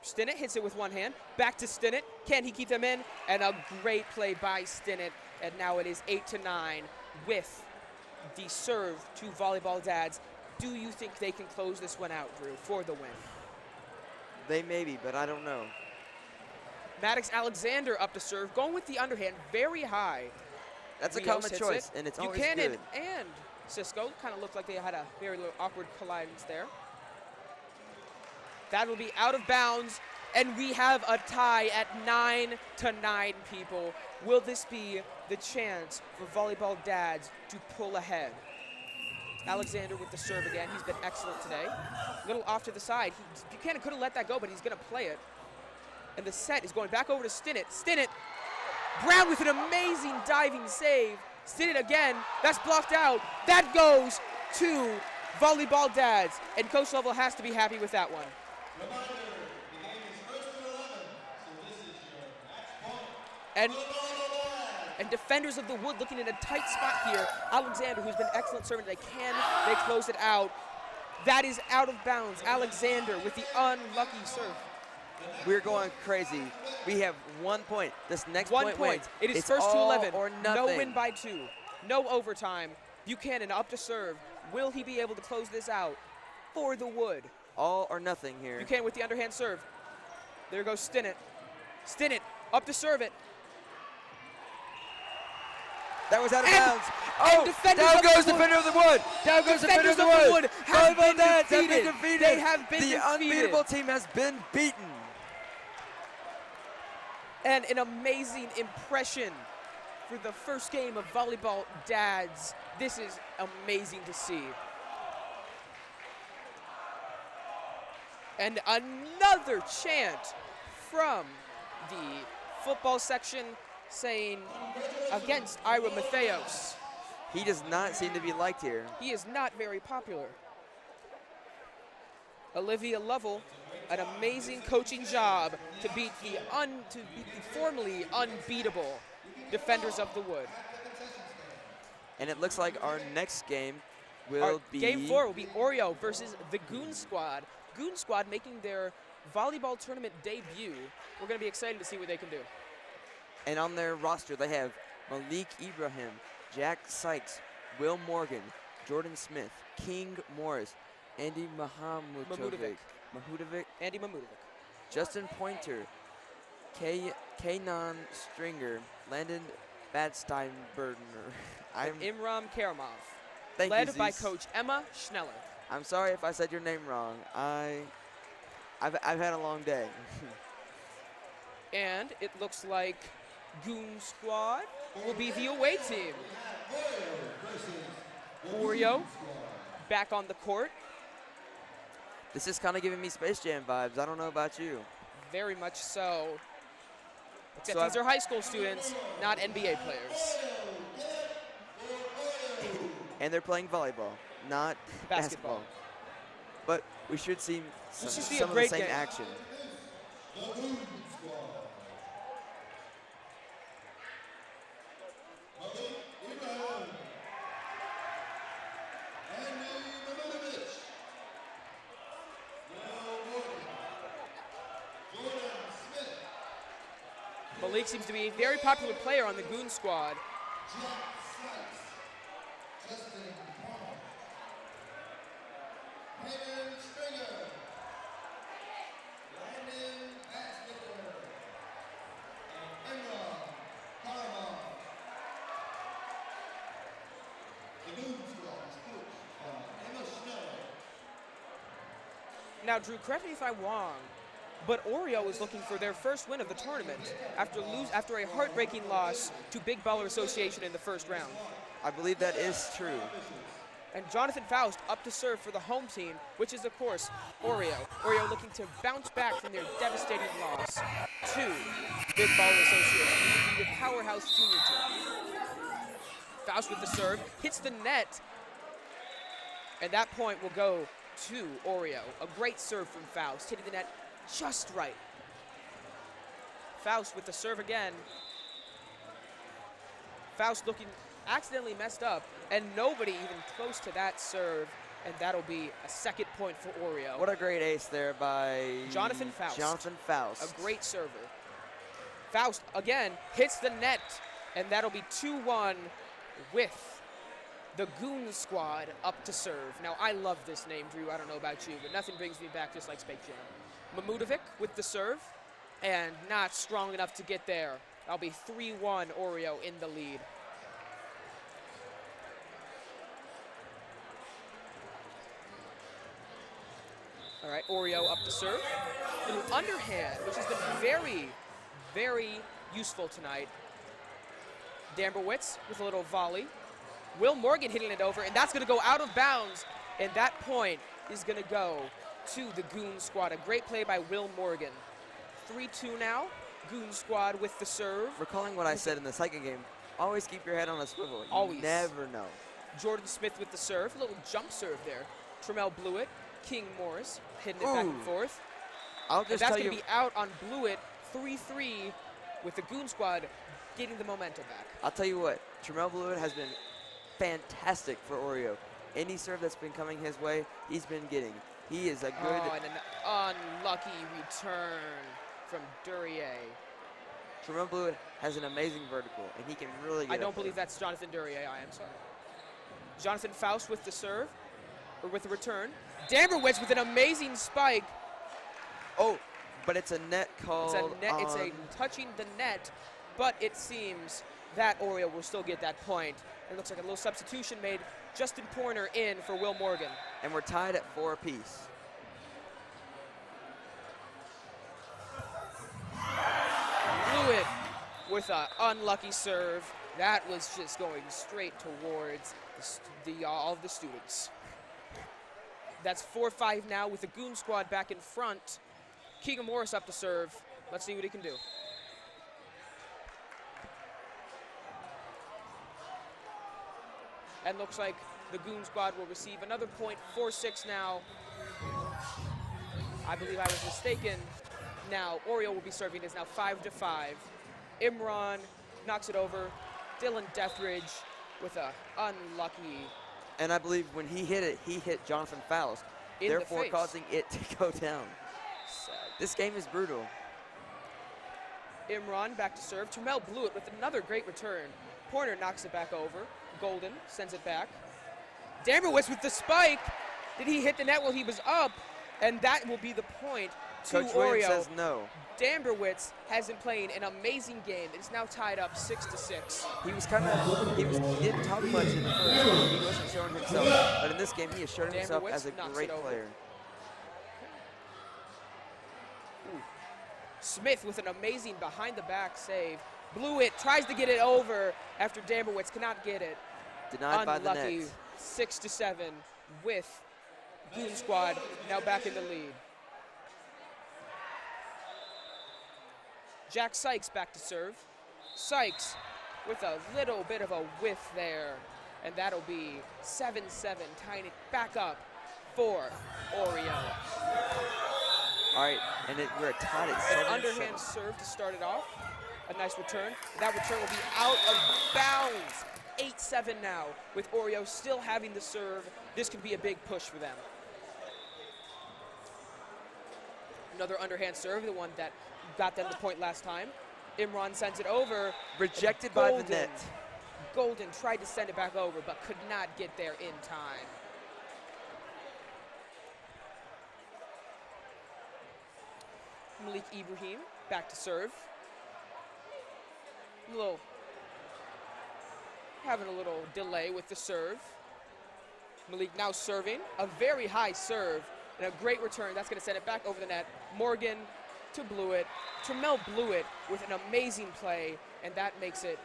Speaker 2: Stinnett hits it with one hand. Back to Stinnett. Can he keep them in? And a great play by Stinnett. And now it is 8-9 with the serve to Volleyball Dads. Do you think they can close this one out, Drew, for the win?
Speaker 1: They may be, but I don't know.
Speaker 2: Maddox Alexander up to serve, going with the underhand very high.
Speaker 1: That's a
Speaker 2: Rios
Speaker 1: common choice, and it's always
Speaker 2: Buchanan
Speaker 1: good.
Speaker 2: and Cisco kind of looked like they had a very little awkward collidence there. That will be out of bounds, and we have a tie at 9-9, people. Will this be the chance for Volleyball Dads to pull ahead? Alexander with the serve again. He's been excellent today. A little off to the side. Buchanan could have let that go, but he's going to play it. And the set is going back over to Stinnett. Stinnett, Brown with an amazing diving save. Stinnett again. That's blocked out. That goes to Volleyball Dads. And Coach Lovell has to be happy with that one.
Speaker 3: Reminder, the game is first and 11, so this is your match point.
Speaker 2: And defenders of the Wood looking in a tight spot here. Alexander, who's been excellent serving today, can they close it out? That is out of bounds. Alexander with the unlucky serve.
Speaker 1: We're going crazy. We have 1 point. This next
Speaker 2: One point.
Speaker 1: wins.
Speaker 2: It is
Speaker 1: It's
Speaker 2: first to
Speaker 1: all
Speaker 2: 11.
Speaker 1: or nothing.
Speaker 2: No win by 2. No overtime. Buchanan up to serve. Will he be able to close this out for the Wood?
Speaker 1: All or nothing here.
Speaker 2: Buchanan with the underhand serve. There goes Stinnett. Stinnett up to serve it.
Speaker 1: That was out of bounds.
Speaker 2: And
Speaker 1: down goes defender of the Wood. Down goes defender of the Wood. Volleyball Dads have been defeated.
Speaker 2: They have been
Speaker 1: The
Speaker 2: defeated.
Speaker 1: unbeatable team has been beaten.
Speaker 2: And an amazing impression for the first game of Volleyball Dads. This is amazing to see. And another chant from the football section saying against Ira Matheos.
Speaker 1: He does not seem to be liked here.
Speaker 2: He is not very popular. Olivia Lovell, an amazing coaching job to beat the formerly unbeatable defenders of the Wood.
Speaker 1: And it looks like our next game will be...
Speaker 2: Game 4 will be Oreo versus the Goon Squad. Goon Squad making their volleyball tournament debut. We're going to be excited to see what they can do.
Speaker 1: And on their roster, they have Malik Ibrahim, Jack Sykes, Will Morgan, Jordan Smith, King Morris, Andy Mahudovic,
Speaker 2: Andy Mamudovic,
Speaker 1: Justin Pointer, Kanan Stringer, Landon Badsteinberger,
Speaker 2: and Imram Karamov. led by Coach Emma Schneller.
Speaker 1: I'm sorry if I said your name wrong. I've had a long day.
Speaker 2: And it looks like Goon Squad will be the away team. Oreo back on the court.
Speaker 1: This is kind of giving me Space Jam vibes. I don't know about you.
Speaker 2: Very much so. Except these are high school students, not NBA players.
Speaker 1: And they're playing volleyball, not basketball. But we should see some of the same action.
Speaker 2: Malik seems to be a very popular player on the Goon Squad. Now, Drew, correct me if I'm wrong, but Oreo is looking for their first win of the tournament after a heartbreaking loss to Big Baller Association in the first round.
Speaker 1: I believe that is true.
Speaker 2: And Jonathan Faust up to serve for the home team, which is, of course, Oreo. Oreo looking to bounce back from their devastating loss to Big Baller Association, the powerhouse junior team. Faust with the serve, hits the net, and that point will go to Oreo. A great serve from Faust, hitting the net just right. Faust with the serve again. Faust looking accidentally messed up, and nobody even close to that serve, and that'll be a second point for Oreo.
Speaker 1: What a great ace there by
Speaker 2: Jonathan Faust.
Speaker 1: Jonathan Faust.
Speaker 2: A great server. Faust again hits the net, and that'll be 2-1 with the Goon Squad up to serve. Now, I love this name, Drew. I don't know about you, but nothing brings me back just like Space Jam. Mamudovic with the serve, and not strong enough to get there. That'll be 3-1 Oreo in the lead. All right, Oreo up to serve. Little underhand, which has been very, very useful tonight. Damberwitz with a little volley. Will Morgan hitting it over, and that's going to go out of bounds, and that point is going to go to the Goon Squad. A great play by Will Morgan. 3-2 now. Goon Squad with the serve.
Speaker 1: Recalling what I said in the second game, always keep your head on a swivel. You
Speaker 2: always.
Speaker 1: Never know.
Speaker 2: Jordan Smith with the serve. A little jump serve there. Trammell Blewett, King Morris, hitting it back and forth.
Speaker 1: I'll just
Speaker 2: that's going to be out on Blewett. 3-3 with the Goon Squad getting the momentum back.
Speaker 1: I'll tell you what, Trammell Blewett has been fantastic for Oreo. Any serve that's been coming his way, he's been getting. He is a good...
Speaker 2: Oh, and an unlucky return from Duryea.
Speaker 1: Trammell Blewett has an amazing vertical, and he can really get
Speaker 2: I don't believe that's Jonathan Duryea. I am sorry. Jonathan Faust with the serve, or with the return. Damberwitz with an amazing spike.
Speaker 1: Oh, but it's a net call.
Speaker 2: It's a touching the net, but it seems that Oreo will still get that point. It looks like a little substitution made. Justin Pointer in for Will Morgan.
Speaker 1: And we're tied at 4 apiece.
Speaker 2: Blewett with an unlucky serve. That was just going straight towards all of the students. That's 4-5 now with the Goon Squad back in front. Keegan Morris up to serve. Let's see what he can do. And looks like the Goon Squad will receive another point. 4-6 now. I believe I was mistaken. Now Oreo will be serving. It's now 5-5. Imran knocks it over. Dylan Deathridge with a unlucky.
Speaker 1: And I believe when he hit it, he hit Jonathan Faust, therefore causing it to go down.
Speaker 2: Sad.
Speaker 1: This game is brutal.
Speaker 2: Imran back to serve. Trammell Blewett with another great return. Pointer knocks it back over. Golden sends it back. Damberwitz with the spike. Did he hit the net while he was up? And that will be the point to
Speaker 1: Coach Williams
Speaker 2: Oreo.
Speaker 1: says no.
Speaker 2: Damberwitz has been playing an amazing game. It's now tied up 6-6.
Speaker 1: He didn't talk much in the first. He wasn't showing himself, but in this game he has shown himself as a
Speaker 2: knocks
Speaker 1: great
Speaker 2: it over.
Speaker 1: player.
Speaker 2: Ooh. Smith with an amazing behind-the-back save. Blewett tries to get it over after Damberwitz cannot get it.
Speaker 1: Denied by the
Speaker 2: Unlucky.
Speaker 1: net.
Speaker 2: 6-7 with Goon Squad now back in the lead. Jack Sykes back to serve. Sykes with a little bit of a whiff there, and that'll be 7-7, tying it back up for Oreo.
Speaker 1: All right, and we're tied at
Speaker 2: An
Speaker 1: 7-7.
Speaker 2: underhand serve to start it off. A nice return. That return will be out of bounds. 8-7 now with Oreo still having the serve. This could be a big push for them. Another underhand serve, the one that got them the point last time. Imran sends it over.
Speaker 1: Rejected by the net.
Speaker 2: Golden tried to send it back over, but could not get there in time. Malik Ibrahim back to serve. Having a little delay with the serve. Malik now serving. A very high serve and a great return. That's going to send it back over the net. Morgan to Blewett. Tremel Blewett with an amazing play, and that makes it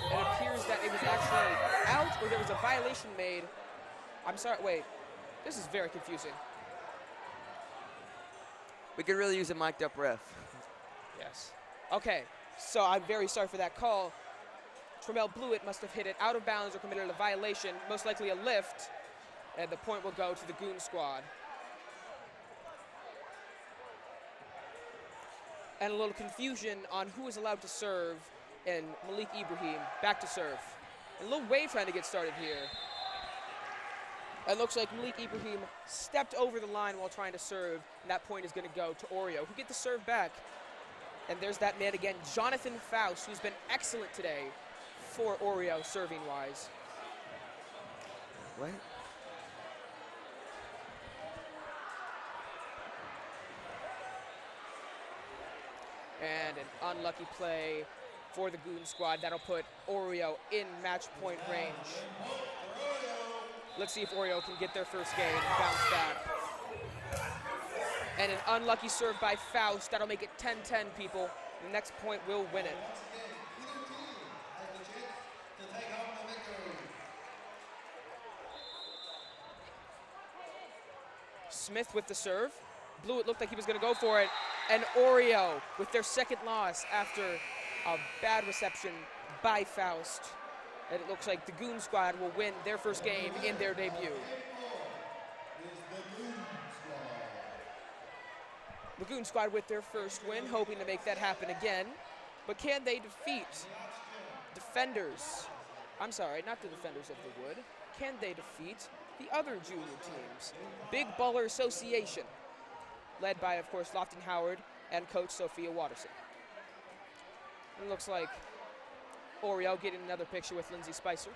Speaker 2: it appears that it was actually out, or there was a violation made. I'm sorry, wait. This is very confusing.
Speaker 1: We could really use a mic'd up ref.
Speaker 2: Yes. Okay, so I'm very sorry for that call. Tremel Blewett must have hit it out of bounds or committed a violation, most likely a lift, and the point will go to the Goon Squad. And a little confusion on who is allowed to serve, and Malik Ibrahim back to serve. And a little wave trying to get started here. It looks like Malik Ibrahim stepped over the line while trying to serve, and that point is going to go to Oreo, who get the serve back. And there's that man again, Jonathan Faust, who's been excellent today for Oreo serving-wise.
Speaker 1: What?
Speaker 2: And an unlucky play for the Goon Squad. That'll put Oreo in match point range. Let's see if Oreo can get their first game and bounce back. And an unlucky serve by Faust. That'll make it 10-10, people. The next point will win it. Smith with the serve. Blewett looked like he was going to go for it. And Oreo with their second loss after a bad reception by Faust. And it looks like the Goon Squad will win their first game in their debut. The Goon Squad with their first win, hoping to make that happen again. But can they defeat defenders? I'm sorry, not the defenders of the Wood. Can they defeat the other junior teams? Big Baller Association, led by, of course, Lofton Howard and Coach Sophia Watterson. It looks like Oreo getting another picture with Lindsay Spicer.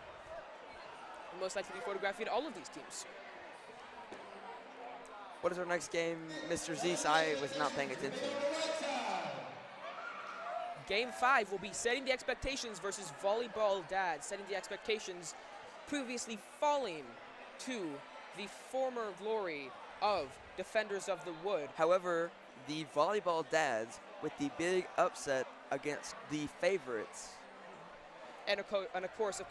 Speaker 2: Will most likely be photographing all of these teams.
Speaker 1: What is our next game, Mr. Zeese? I was not paying attention.
Speaker 2: Game 5 will be setting the expectations versus Volleyball Dads, setting the expectations previously falling to the former glory of Defenders of the Wood.
Speaker 1: However, the Volleyball Dads with the big upset against the favorites.
Speaker 2: And of course,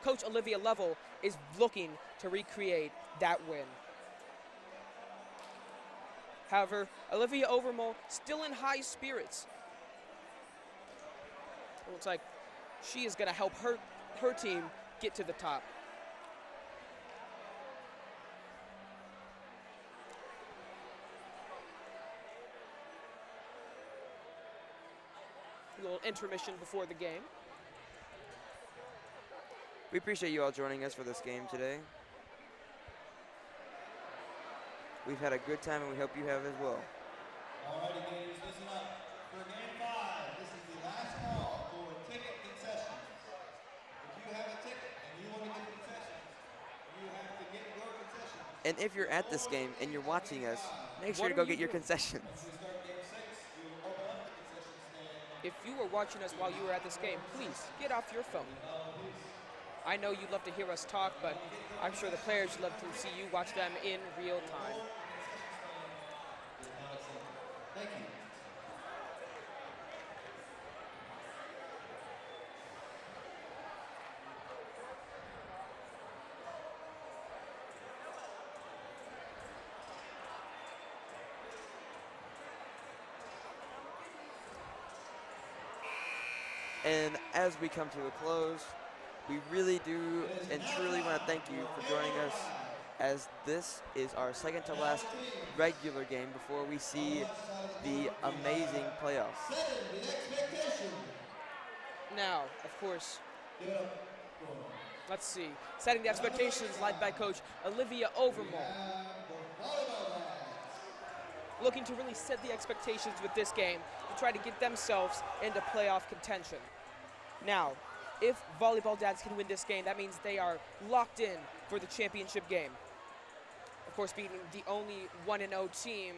Speaker 2: Coach Olivia Lovell is looking to recreate that win. However, Olivia Overmole still in high spirits. It looks like she is going to help her team get to the top. A little intermission before the game.
Speaker 1: We appreciate you all joining us for this game today. We've had a good time, and we hope you have as well.
Speaker 3: Alrighty, gamers, listen up. For game 5, this is the last call for ticket concessions. If you have a ticket and you want to get a concession,
Speaker 1: And if you're at this game and you're watching us, make sure to go get your concessions.
Speaker 2: If you were watching us while you were at this game, please get off your phone. I know you love to hear us talk, but I'm sure the players love to see you watch them in real time.
Speaker 3: Thank you.
Speaker 1: And as we come to a close, we really do and truly want to thank you for joining us, as this is our second to last regular game before we see the amazing playoffs.
Speaker 2: Now, of course, let's see. Setting the expectations led by Coach Olivia Overmall. Looking to really set the expectations with this game to try to get themselves into playoff contention. Now, if Volleyball Dads can win this game, that means they are locked in for the championship game. Of course, being the only 1-0 team,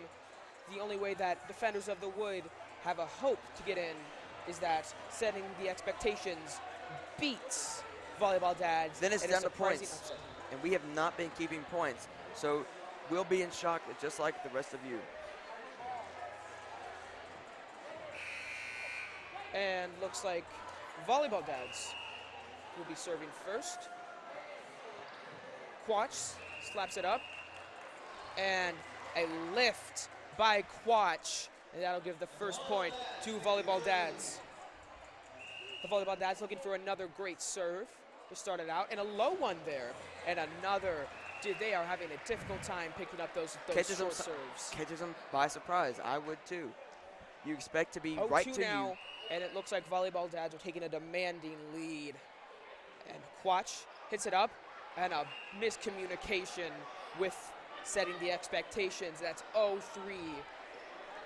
Speaker 2: the only way that Defenders of the Wood have a hope to get in is that setting the expectations beats Volleyball Dads.
Speaker 1: Then it's down to points,
Speaker 2: upset.
Speaker 1: and we have not been keeping points. So we'll be in shock just like the rest of you.
Speaker 2: And looks like Volleyball Dads will be serving first. Quach slaps it up. And a lift by Quach. And that'll give the first point to Volleyball Dads. The Volleyball Dads looking for another great serve to start it out. And a low one there. And another. Dude, they are having a difficult time picking up those short serves.
Speaker 1: Catches them by surprise. I would too. You expect to be right to
Speaker 2: now,
Speaker 1: you.
Speaker 2: And it looks like Volleyball Dads are taking a demanding lead. And Quach hits it up, and a miscommunication with setting the expectations. That's 0-3.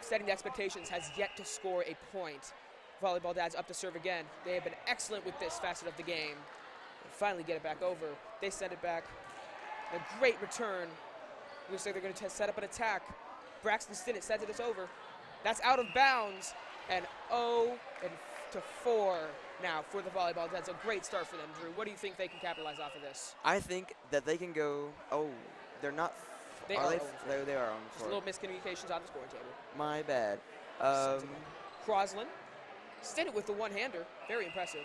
Speaker 2: Setting the expectations has yet to score a point. Volleyball Dads up to serve again. They have been excellent with this facet of the game. They finally get it back over. They send it back. A great return. Looks like they're going to set up an attack. Braxton Stinnett sends it over. That's out of bounds. And 0-4 now for the Volleyball Dads. A great start for them, Drew. What do you think they can capitalize off of this?
Speaker 1: I think that they can go. Oh, they're not.
Speaker 2: They are
Speaker 1: they are on
Speaker 2: Just a
Speaker 1: four.
Speaker 2: little miscommunications on the scoring table.
Speaker 1: My bad.
Speaker 2: Croslin, Stinnett with the one-hander. Very impressive.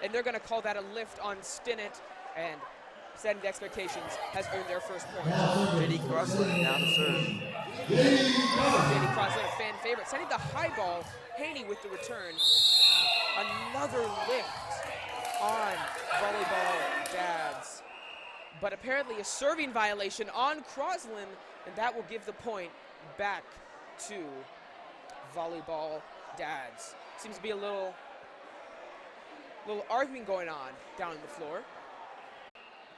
Speaker 2: And they're going to call that a lift on Stinnett. And setting the expectations has earned their first point.
Speaker 1: JD Croslin now to serve.
Speaker 2: JD Croslin, a fan favorite. Sending the high ball. Haney with the return. Another lift on Volleyball Dads. But apparently a serving violation on Croslin, and that will give the point back to Volleyball Dads. Seems to be a little arguing going on down on the floor.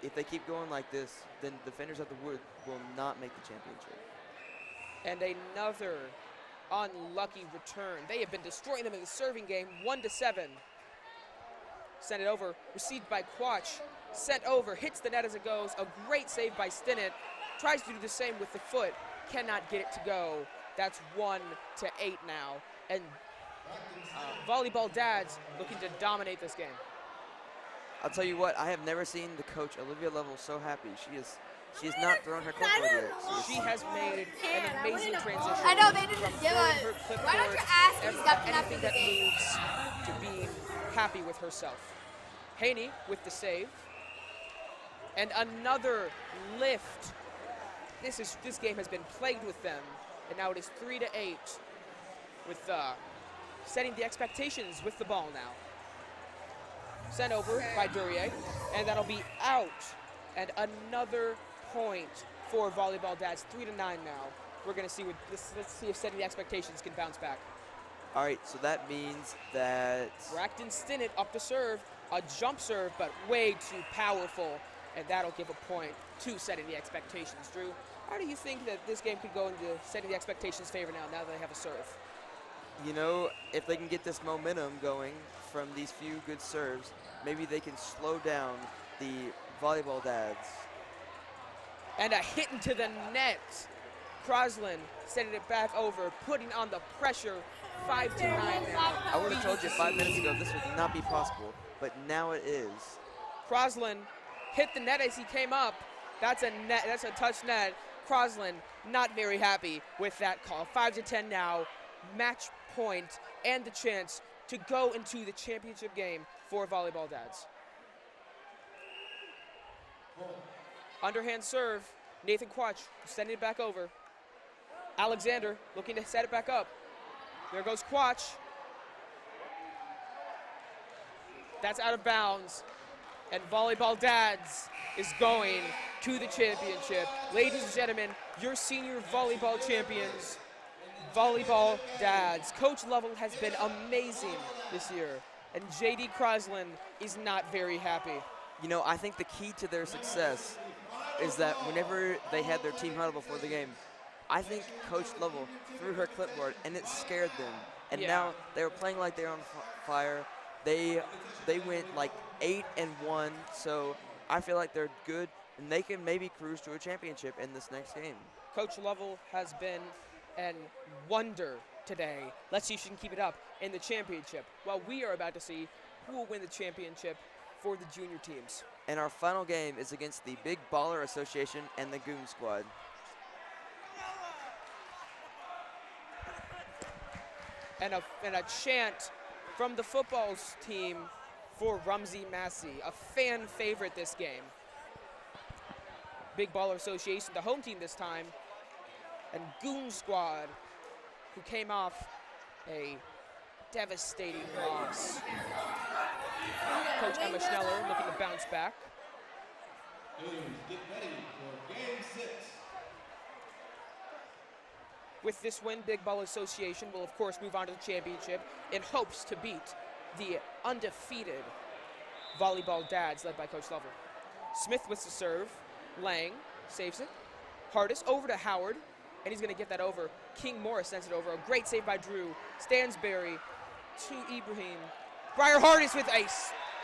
Speaker 1: If they keep going like this, then Defenders of the Wood will not make the championship.
Speaker 2: And another unlucky return. They have been destroying them in the serving game, 1-7. Send it over, received by Quach. Sent over, hits the net as it goes. A great save by Stinnett. Tries to do the same with the foot. Cannot get it to go. That's 1-8 now. And Volleyball Dads looking to dominate this game.
Speaker 1: I'll tell you what, I have never seen the coach, Olivia Lovell, so happy. She has not thrown her clipboard yet.
Speaker 2: She has made an amazing transition.
Speaker 4: I know, they didn't
Speaker 2: from
Speaker 4: give
Speaker 2: throwing
Speaker 4: us.
Speaker 2: her clipboard
Speaker 4: Why don't you ask
Speaker 2: to
Speaker 4: me something
Speaker 2: anything
Speaker 4: after the
Speaker 2: that
Speaker 4: game?
Speaker 2: moves to being happy with herself. Haney with the save. And another lift. This game has been plagued with them. And now it is 3-8 with setting the expectations with the ball now. Sent over by Duryea, and that'll be out. And another point for Volleyball Dads, 3-9 now. We're gonna see let's see if setting the expectations can bounce back.
Speaker 1: All right, so that means that
Speaker 2: Braxton Stinnett up to serve, a jump serve, but way too powerful, and that'll give a point to setting the expectations. Drew, how do you think that this game could go into setting the expectations' favor now that they have a serve?
Speaker 1: you know, if they can get this momentum going from these few good serves, maybe they can slow down the Volleyball Dads.
Speaker 2: And a hit into the net. Crosland sending it back over, putting on the pressure. 5-9 now.
Speaker 1: I would have told you 5 minutes ago this would not be possible, but now it is.
Speaker 2: Crosland hit the net as he came up. That's a net. That's a touch net. Crosland not very happy with that call. 5-10 now. Match point and the chance to go into the championship game for Volleyball Dads. Underhand serve. Nathan Quach sending it back over. Alexander looking to set it back up. There goes Quach. That's out of bounds. And Volleyball Dads is going to the championship. Ladies and gentlemen, your senior volleyball champions, Volleyball Dads. Coach Lovell has been amazing this year, and J.D. Crosland is not very happy.
Speaker 1: You know, I think the key to their success is that whenever they had their team huddle before the game, I think Coach Lovell threw her clipboard, and it scared them. And now they were playing like they were on fire. They went like 8-1, so I feel like they're good, and they can maybe cruise to a championship in this next game.
Speaker 2: Coach Lovell has been a wonder today. Let's see if she can keep it up in the championship. Well, we are about to see who will win the championship for the junior teams.
Speaker 1: And our final game is against the Big Baller Association and the Goon Squad.
Speaker 2: And a chant from the football team for Rumsey Massey, a fan favorite this game. Big Baller Association, the home team this time, and Goon Squad, who came off a devastating loss. Coach Emma Schneller looking to bounce back.
Speaker 3: Get ready for game 6.
Speaker 2: With this win, Big Ball Association will, of course, move on to the championship in hopes to beat the undefeated Volleyball Dads led by Coach Lovell. Smith with the serve. Lang saves it. Hardis over to Howard, and he's going to get that over. King Morris sends it over. A great save by Drew. Stansberry to Ibrahim. Briar Hardis with a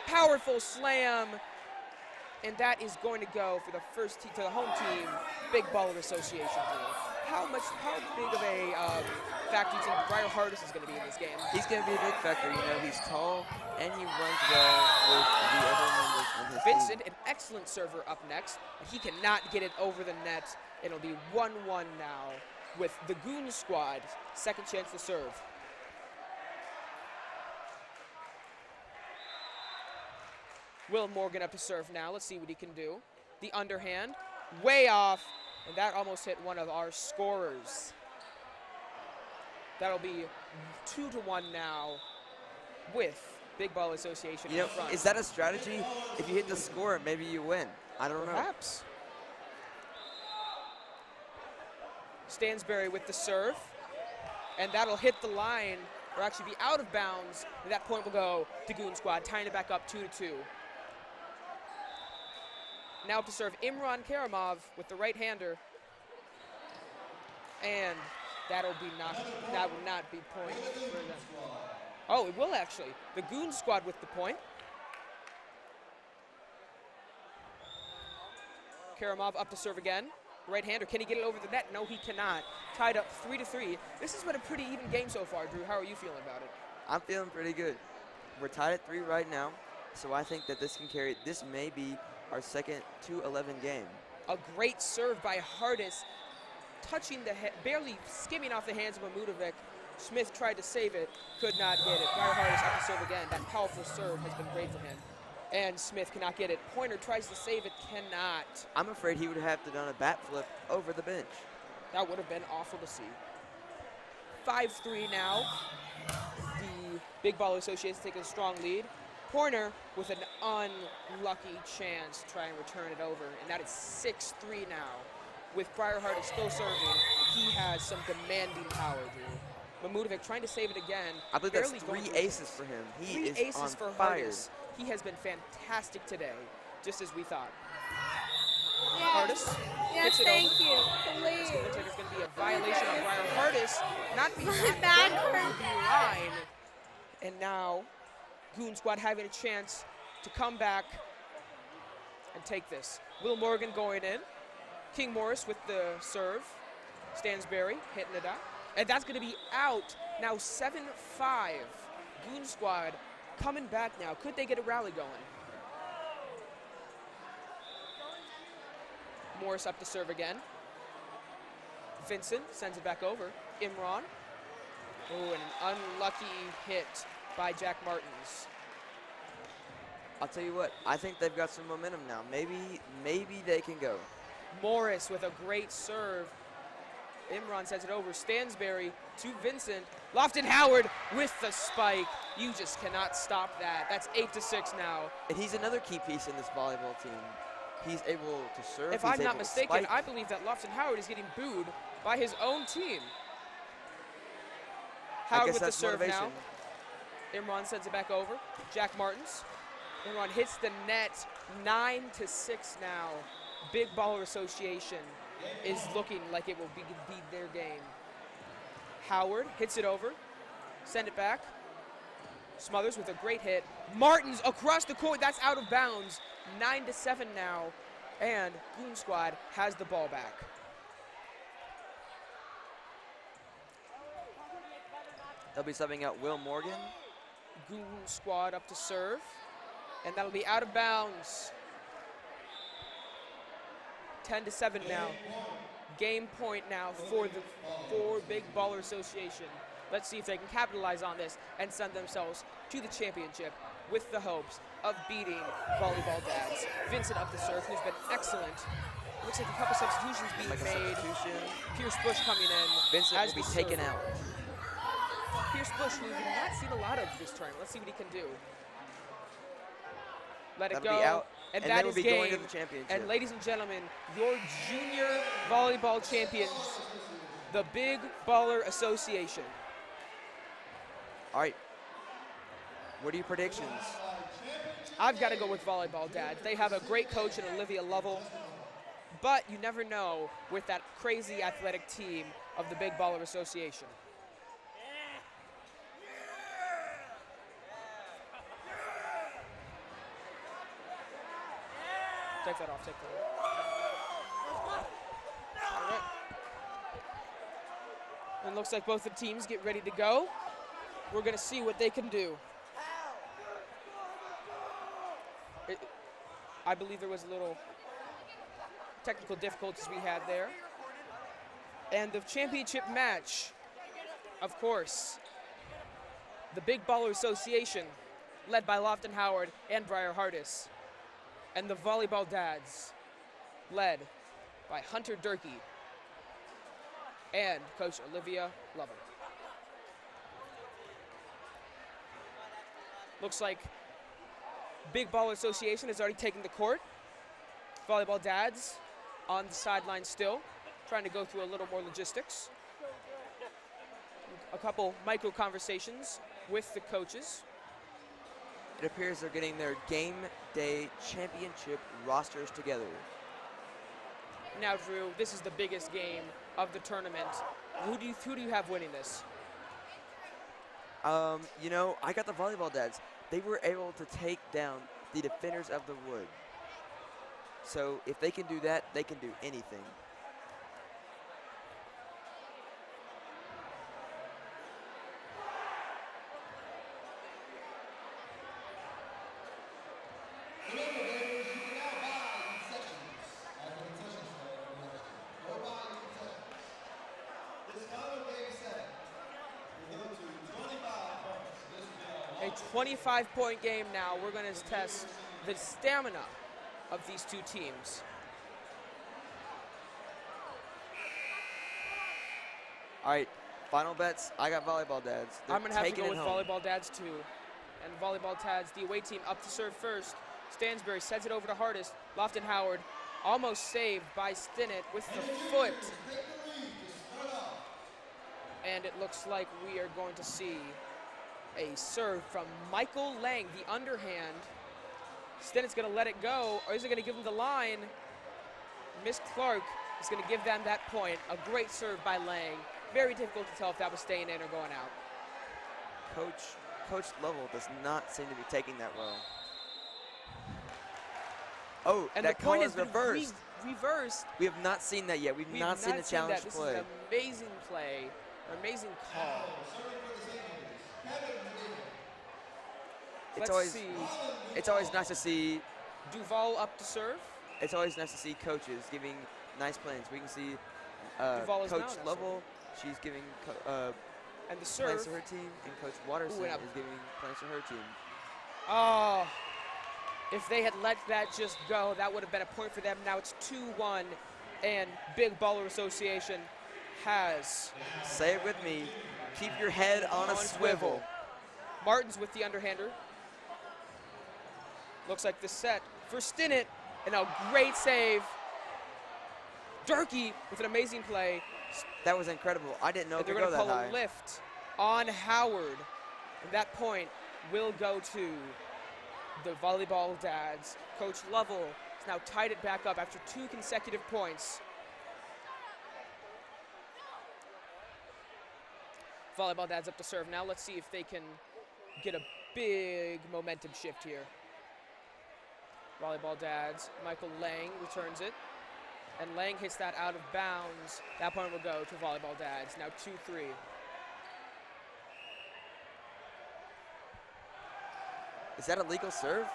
Speaker 2: powerful slam, and that is going to go for the first to the home team, Big Baller Association team. How big of a factor do you think Briar Hardis is going to be in this game?
Speaker 1: He's going to be a big factor. You know, he's tall and he runs well with the other members on his
Speaker 2: Vincent,
Speaker 1: team.
Speaker 2: an excellent server up next, but he cannot get it over the net. It'll be 1-1 now with the Goon Squad. Second chance to serve. Will Morgan up to serve now. Let's see what he can do. The underhand, way off, and that almost hit one of our scorers. That'll be 2-1 now with Big Ball Association in front.
Speaker 1: Is that a strategy? If you hit the score, maybe you win. I don't know.
Speaker 2: Perhaps. Stansberry with the serve, and that'll hit the line, or actually be out of bounds. At that point will go to Goon Squad, tying it back up 2-2. Now up to serve Imran Karamov with the right-hander. And that will not be point for them. Oh, it will actually. The Goon Squad with the point. Karamov up to serve again. Right-hander, can he get it over the net? No, he cannot. Tied up 3-3. This has been a pretty even game so far, Drew. How are you feeling about it?
Speaker 1: I'm feeling pretty good. We're tied at 3 right now, so I think that this can carry. This may be our second 2-11 game.
Speaker 2: A great serve by Hardis, touching the head, barely skimming off the hands of Mamudovic. Smith tried to save it, could not get it. Briar Hardis up to serve again. That powerful serve has been great for him. And Smith cannot get it. Pointer tries to save it, cannot.
Speaker 1: I'm afraid he would have to done a bat flip over the bench.
Speaker 2: That would have been awful to see. 5-3 now. The Big Ball Associates take a strong lead. Pointer with an unlucky chance to try and return it over, and that is 6-3 now. With Briar Hardis still serving, he has some demanding power, Drew. Mamudovic trying to save it again.
Speaker 1: I believe that's 3 aces for him. He is
Speaker 2: aces
Speaker 1: on
Speaker 2: for
Speaker 1: fire.
Speaker 2: Hardis. He has been fantastic today, just as we thought.
Speaker 4: Yes.
Speaker 2: Hardis
Speaker 4: Yes,
Speaker 2: gets it
Speaker 4: thank
Speaker 2: over.
Speaker 4: you.
Speaker 2: This
Speaker 4: Please.
Speaker 2: looks like there's going to be a violation on Briar Hardis, not being
Speaker 4: My back
Speaker 2: over the line. And now Goon Squad having a chance to come back and take this. Will Morgan going in. King Morris with the serve. Stansberry hitting it up. And that's going to be out. Now 7-5. Goon Squad coming back now. Could they get a rally going? Morris up to serve again. Vincent sends it back over. Imran. Oh, and an unlucky hit by Jack Martins.
Speaker 1: I'll tell you what, I think they've got some momentum now. Maybe they can go.
Speaker 2: Morris with a great serve. Imran sends it over. Stansberry to Vincent. Lofton Howard with the spike. You just cannot stop that. That's 8-6 now.
Speaker 1: And he's another key piece in this volleyball team. He's able to serve.
Speaker 2: If I'm not mistaken, I believe that Lofton Howard is getting booed by his own team. Howard with the serve now. Imran sends it back over. Jack Martins. Imran hits the net. 9-6 now. Big Baller Association is looking like it will be their game. Howard hits it over. Send it back. Smothers with a great hit. Martins across the court. That's out of bounds. 9-7 now. And Goon Squad has the ball back.
Speaker 1: They'll be subbing out Will Morgan.
Speaker 2: Goon Squad up to serve. And that'll be out of bounds. 10-7 now. Game point now for Big Baller Association. Let's see if they can capitalize on this and send themselves to the championship with the hopes of beating Volleyball Dads. Vincent up the serve, who's been excellent. Looks like a couple substitutions being made. Pierce Bush coming in.
Speaker 1: Vincent will be taken out.
Speaker 2: Pierce Bush, who we've not seen a lot of this tournament. Let's see what he can do. Let it go.
Speaker 1: Be out.
Speaker 2: And
Speaker 1: that is game. Going to the championship.
Speaker 2: And ladies and gentlemen, your junior volleyball champions, the Big Baller Association.
Speaker 1: All right. What are your predictions?
Speaker 2: I've got to go with Volleyball Dads. They have a great coach in Olivia Lovell, but you never know with that crazy athletic team of the Big Baller Association. Take that off, take that off. All right. And looks like both the teams get ready to go. We're going to see what they can do. I believe there was a little technical difficulties we had there. And the championship match, of course, the Big Baller Association, led by Lofton Howard and Briar Hardis. And the Volleyball Dads, led by Hunter Durkee and Coach Olivia Lovell. Looks like Big Baller Association has already taken the court. Volleyball Dads on the sideline still, trying to go through a little more logistics. A couple micro conversations with the coaches.
Speaker 1: It appears they're getting their game day championship rosters together.
Speaker 2: Now, Drew, this is the biggest game of the tournament. Who do you have winning this?
Speaker 1: You know, I got the Volleyball Dads. They were able to take down the defenders of the wood. So if they can do that, they can do anything.
Speaker 2: A 25-point game now. We're going to test the stamina of these two teams.
Speaker 1: All right, final bets. I got Volleyball Dads.
Speaker 2: I'm going to have to go with Volleyball Dads too. And Volleyball Dads, the away team, up to serve first. Stansberry sends it over to Hardis. Lofton Howard almost saved by Stinnett with the foot. And it looks like we are going to see a serve from Michael Lang, the underhand. Stinnett's going to let it go, or is it going to give him the line? Miss Clark is going to give them that point. A great serve by Lang. Very difficult to tell if that was staying in or going out.
Speaker 1: Coach Lovell does not seem to be taking that well. Oh, and that call is reversed.
Speaker 2: reversed.
Speaker 1: We have not seen that yet. We've not seen a challenge
Speaker 2: This
Speaker 1: play.
Speaker 2: is an amazing play, an amazing call. Let's see.
Speaker 1: It's always nice to see.
Speaker 2: Duval up to serve.
Speaker 1: It's always nice to see coaches giving nice plans. We can see
Speaker 2: Duval is
Speaker 1: Coach
Speaker 2: now
Speaker 1: Lovell. She's giving
Speaker 2: and the
Speaker 1: plans
Speaker 2: serve.
Speaker 1: to her team, and Coach Watterson
Speaker 2: Ooh,
Speaker 1: is giving plans to her team.
Speaker 2: Oh, if they had let that just go, that would have been a point for them. Now it's 2-1, and Big Baller Association has.
Speaker 1: Say it with me. Keep your head on a swivel.
Speaker 2: Martin's with the underhander. Looks like the set for Stinnett, and a great save. Durkee with an amazing play.
Speaker 1: That was incredible. I didn't know it
Speaker 2: They're
Speaker 1: could
Speaker 2: going
Speaker 1: go
Speaker 2: to
Speaker 1: that
Speaker 2: call
Speaker 1: high.
Speaker 2: a lift on Howard. And that point will go to the volleyball dads. Coach Lovell has now tied it back up after 2 consecutive points. Volleyball dads up to serve now. Let's see if they can get a big momentum shift here. Volleyball dads. Michael Lang returns it. And Lang hits that out of bounds. That point will go to volleyball dads. Now 2-3.
Speaker 1: Is that a legal serve?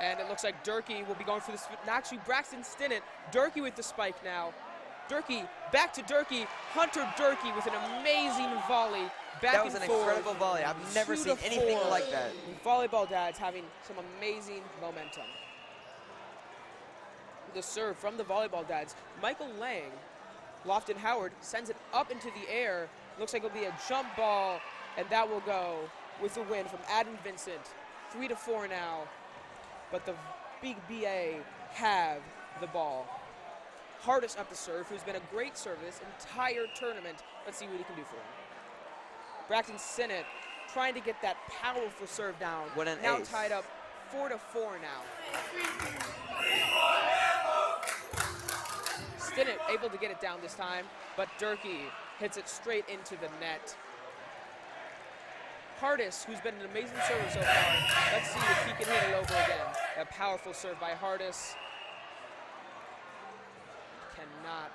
Speaker 2: And it looks like Durkee will be going for this. Actually, Braxton Stinnett. Durkee with the spike now. Durkee, back to Durkee. Hunter Durkee with an amazing volley. Back
Speaker 1: That was
Speaker 2: and
Speaker 1: an
Speaker 2: forth.
Speaker 1: incredible volley. I've never seen anything
Speaker 2: 2-4.
Speaker 1: like that.
Speaker 2: Volleyball dads having some amazing momentum. The serve from the volleyball dads. Michael Lang, Lofton Howard sends it up into the air. Looks like it'll be a jump ball, and that will go with the win from Adam Vincent. 3-4 now, but the Big BA have the ball. Hardest up to serve, who's been a great server this entire tournament. Let's see what he can do for him. Braxton Sinnott trying to get that powerful serve down.
Speaker 1: What an
Speaker 2: now
Speaker 1: ace.
Speaker 2: tied up 4-4 now. Stinnett able to get it down this time, but Durkee hits it straight into the net. Hardis, who's been an amazing server so far, let's see if he can hit it over again. A powerful serve by Hardis. Cannot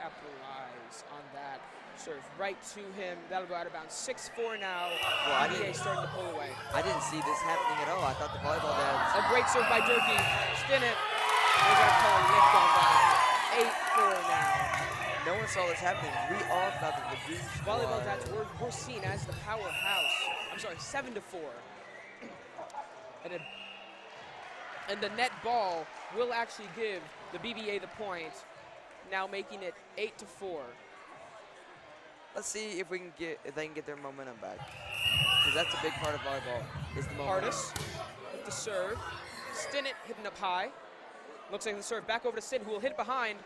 Speaker 2: capitalize on that serve. Right to him. That'll go out of bounds. 6-4 now.
Speaker 1: Well,
Speaker 2: BA starting to pull away.
Speaker 1: I didn't see this happening at all. I thought the volleyball dads.
Speaker 2: A great serve by Durkee. Stinnett. They're going to call a lift on that. 8-4 now.
Speaker 1: No one saw this happening. We all thought that the Goose
Speaker 2: Volleyball dads were seen as the powerhouse. I'm sorry, 7-4. And the net ball will actually give the BBA the point, now making it 8-4.
Speaker 1: Let's see if they can get their momentum back, because that's a big part of volleyball. Is the momentum.
Speaker 2: Hardis with the serve. Stinnett hitting up high. Looks like the serve back over to Sin, who will hit behind.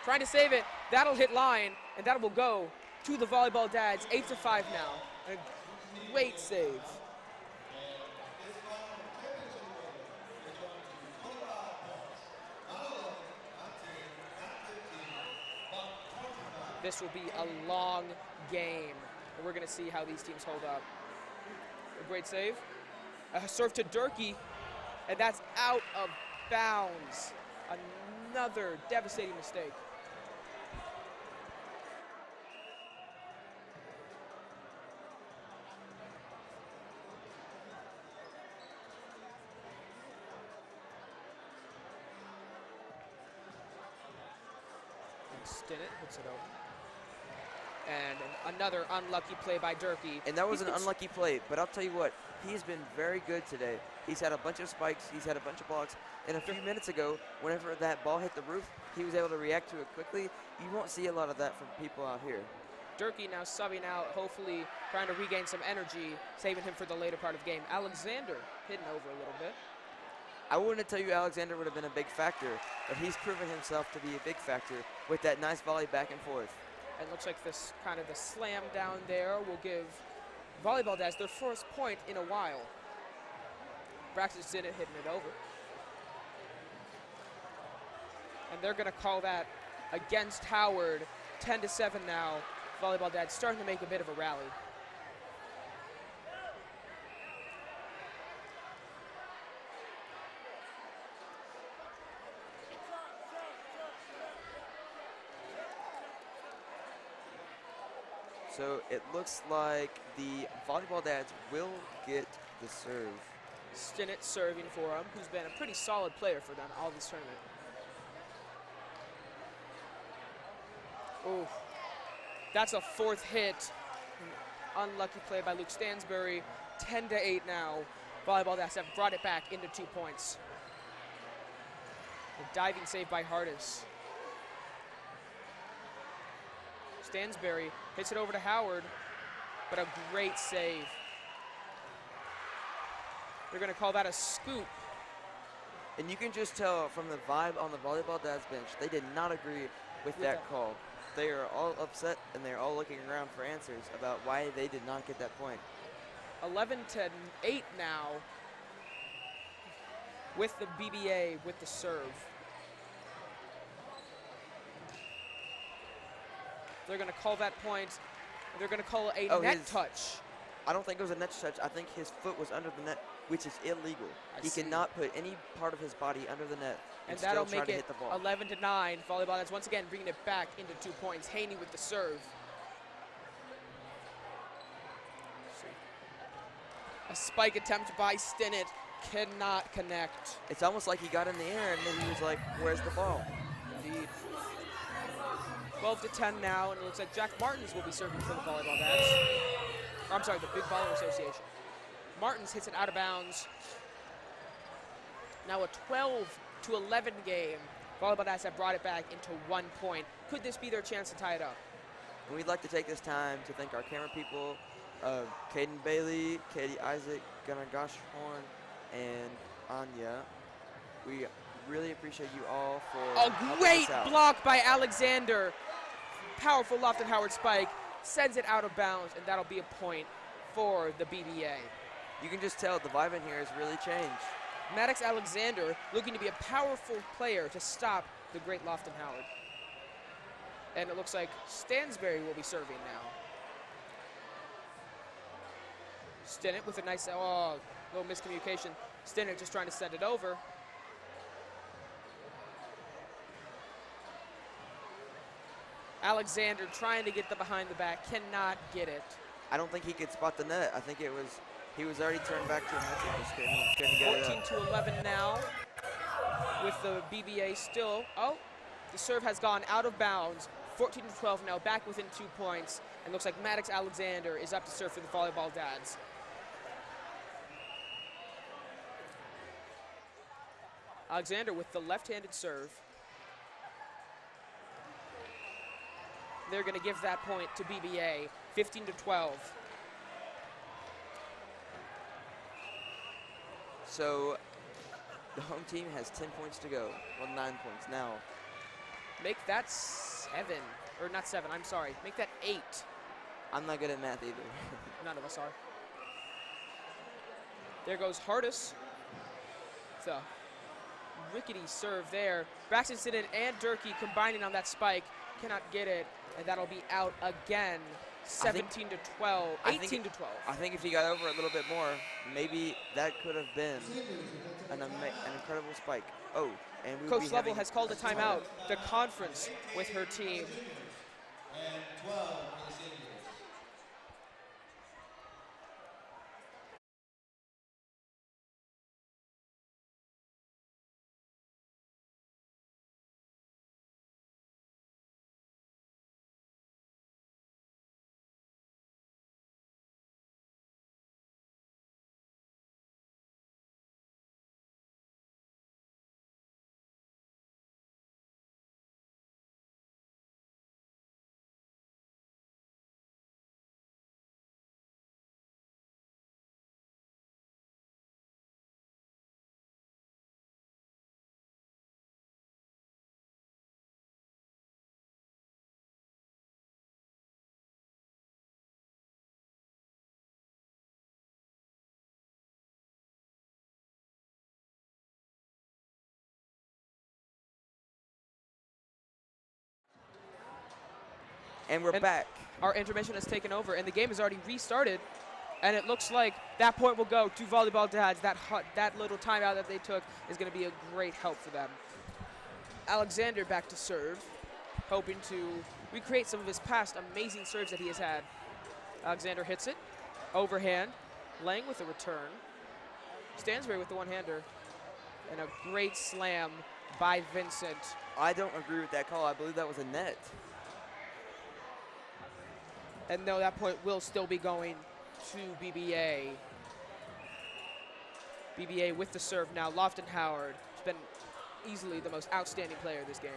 Speaker 2: Trying to save it. That'll hit line, and that will go to the volleyball dads. 8-5 now. A great save. This will be a long game, and we're going to see how these teams hold up. A great save. A serve to Durkee, and that's out of bounds. Another devastating mistake. And Stinnett hits it over. And another unlucky play by Durkee.
Speaker 1: And that was an unlucky play, but I'll tell you what, he's been very good today. He's had a bunch of spikes, he's had a bunch of blocks, and a few minutes ago, whenever that ball hit the roof, he was able to react to it quickly. You won't see a lot of that from people out here.
Speaker 2: Durkee now subbing out, hopefully trying to regain some energy, saving him for the later part of the game. Alexander hitting over a little bit.
Speaker 1: I wouldn't tell you Alexander would have been a big factor, but he's proven himself to be a big factor with that nice volley back and forth.
Speaker 2: And looks like this kind of the slam down there will give volleyball dads their first point in a while. Braxton Stinnett hitting it over. And they're going to call that against Howard. 10-7 now. Volleyball dads starting to make a bit of a rally.
Speaker 1: So it looks like the volleyball dads will get the serve.
Speaker 2: Stinnett serving for him, who's been a pretty solid player for them all this tournament. Ooh, that's a fourth hit. Unlucky play by Luke Stansbury. 10-8 now. Volleyball dads have brought it back into 2 points. A diving save by Hardis. Stansbury hits it over to Howard, but a great save. They're going to call that a scoop.
Speaker 1: And you can just tell from the vibe on the volleyball dads bench, they did not agree with that call. They are all upset, and they're all looking around for answers about why they did not get that point.
Speaker 2: 11-8 now with the BBA with the serve. They're going to call that point. They're going to call a net touch.
Speaker 1: I don't think it was a net touch. I think his foot was under the net, which is illegal. He cannot put any part of his body under the net and
Speaker 2: that'll
Speaker 1: still try
Speaker 2: make
Speaker 1: to
Speaker 2: it
Speaker 1: hit the ball.
Speaker 2: 11-9. Volleyball that's once again bringing it back into 2 points. Haney with the serve. A spike attempt by Stinnett cannot connect.
Speaker 1: It's almost like he got in the air and then he was like, where's the ball?
Speaker 2: Indeed. 12-10 now, and it looks like Jack Martins will be serving for the volleyball dads. I'm sorry, the Big Baller Association. Martins hits it out of bounds. Now a 12-11 game. Volleyball dads have brought it back into 1 point. Could this be their chance to tie it up?
Speaker 1: And we'd like to take this time to thank our camera people, Caden Bailey, Katie Isaac, Gunnar Goshhorn, and Anya. We really appreciate you all for
Speaker 2: a great block by Alexander. Powerful Lofton Howard spike, sends it out of bounds, and that'll be a point for the BBA.
Speaker 1: You can just tell the vibe in here has really changed.
Speaker 2: Maddox Alexander looking to be a powerful player to stop the great Lofton Howard. And it looks like Stansbury will be serving now. Stinnett with a nice, little miscommunication. Stinnett just trying to send it over. Alexander trying to get the behind the back, cannot get it.
Speaker 1: I don't think he could spot the net. I think he was already turned back to him. Just couldn't get it
Speaker 2: 14-11 now with the BBA still. Oh, the serve has gone out of bounds. 14-12 now, back within 2 points. And looks like Maddox Alexander is up to serve for the volleyball dads. Alexander with the left-handed serve. They're going to give that point to BBA, 15-12.
Speaker 1: So the home team has 10 points to go. Well, 9 points now.
Speaker 2: Make that 7, or not 7, I'm sorry. Make that 8.
Speaker 1: I'm not good at math either.
Speaker 2: None of us are. There goes Hardis. It's a rickety serve there. Braxton Stinnett and Durkee combining on that spike. Cannot get it, and that'll be out again. 17-12, 18-12.
Speaker 1: I think if he got over a little bit more, maybe that could have been an incredible spike. Oh, and
Speaker 2: Coach Lovell has called a timeout. The conference with her team.
Speaker 3: And 12 for the seniors.
Speaker 1: And we're back.
Speaker 2: Our intermission has taken over, and the game has already restarted. And it looks like that point will go to volleyball dads. That little timeout that they took is going to be a great help for them. Alexander back to serve, hoping to recreate some of his past amazing serves that he has had. Alexander hits it. Overhand. Lang with a return. Stansbury with the one-hander. And a great slam by Vincent.
Speaker 1: I don't agree with that call. I believe that was a net.
Speaker 2: And no, that point will still be going to BBA. BBA with the serve now. Lofton Howard has been easily the most outstanding player this game.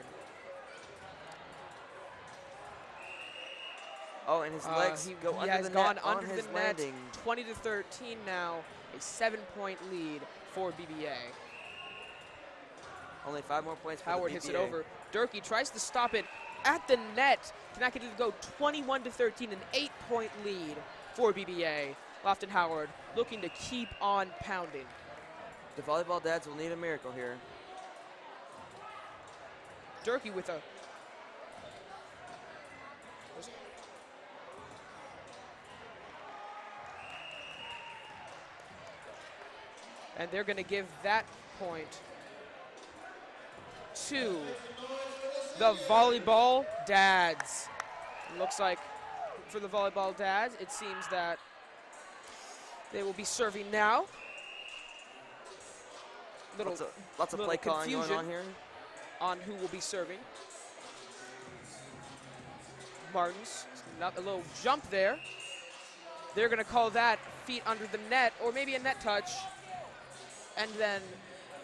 Speaker 1: Oh, and his legs go under
Speaker 2: has
Speaker 1: the
Speaker 2: gone
Speaker 1: net
Speaker 2: under
Speaker 1: on his
Speaker 2: the net.
Speaker 1: landing.
Speaker 2: 20-13 now. A 7-point lead for BBA.
Speaker 1: Only 5 more points for
Speaker 2: Howard
Speaker 1: the BBA.
Speaker 2: hits it over. Durkee tries to stop it at the net. Cannot get it to go. 21-13, an 8-point lead for BBA. Lofton Howard looking to keep on pounding.
Speaker 1: The volleyball dads will need a miracle here.
Speaker 2: Durkee with a... And they're going to give that point to the volleyball dads. It looks like for the volleyball dads, it seems that they will be serving now.
Speaker 1: Lots of play calling going on here.
Speaker 2: On who will be serving. Martins, a little jump there. They're going to call that feet under the net, or maybe a net touch. And then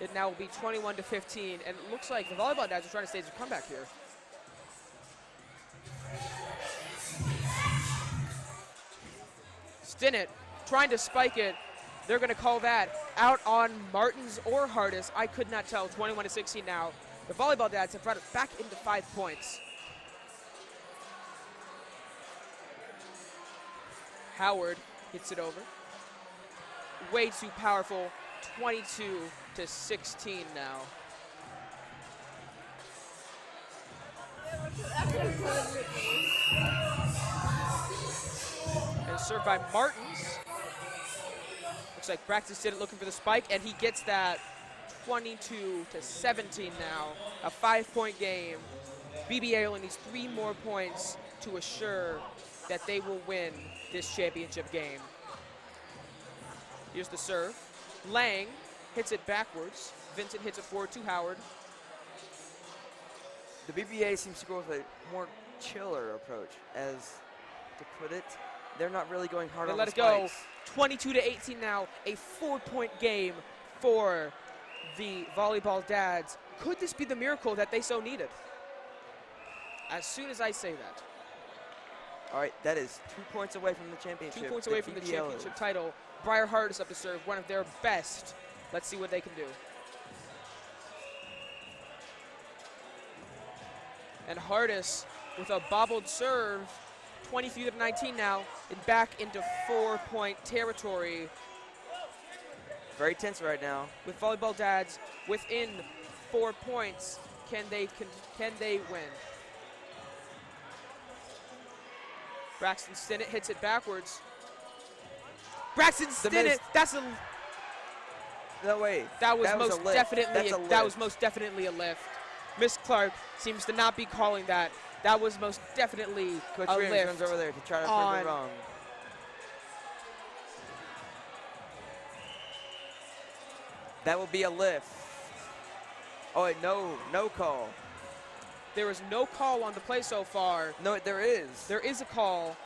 Speaker 2: it now will be 21-15, and it looks like the volleyball dads are trying to stage a comeback here. Stinnett trying to spike it. They're going to call that out on Martins or Hardis. I could not tell. 21-16 now. The volleyball dads have brought it back into 5 points. Howard hits it over. Way too powerful. 22-16 now. And served by Martins. Looks like Braxton Stinnett looking for the spike, and he gets that. 22-17 now. A 5-point game. BBA only needs 3 more points to assure that they will win this championship game. Here's the serve. Lang hits it backwards. Vincent hits it forward to Howard.
Speaker 1: The BBA seems to go with a more chiller approach, as to put it. They're not really going hard on the spikes.
Speaker 2: Let it go. 22-18 now. A 4-point game for the volleyball dads. Could this be the miracle that they so needed? As soon as I say that.
Speaker 1: All right, that is 2 points away from the championship.
Speaker 2: 2 points away from the championship title. Briar Hardis up to serve, one of their best. Let's see what they can do. And Hardis with a bobbled serve, 23-19 now, and back into 4-point territory.
Speaker 1: Very tense right now.
Speaker 2: With volleyball dads within 4 points, can they win? Braxton Stinnett hits it backwards. Braxton Stinnett, that's a...
Speaker 1: No way.
Speaker 2: That was most definitely a lift. Miss Clark seems to not be calling that. That was most definitely
Speaker 1: Coach
Speaker 2: a
Speaker 1: Rams
Speaker 2: lift
Speaker 1: comes over there to try to prove it wrong. That will be a lift. Oh, wait, no call.
Speaker 2: There is no call on the play so far.
Speaker 1: No, there is.
Speaker 2: There is a call.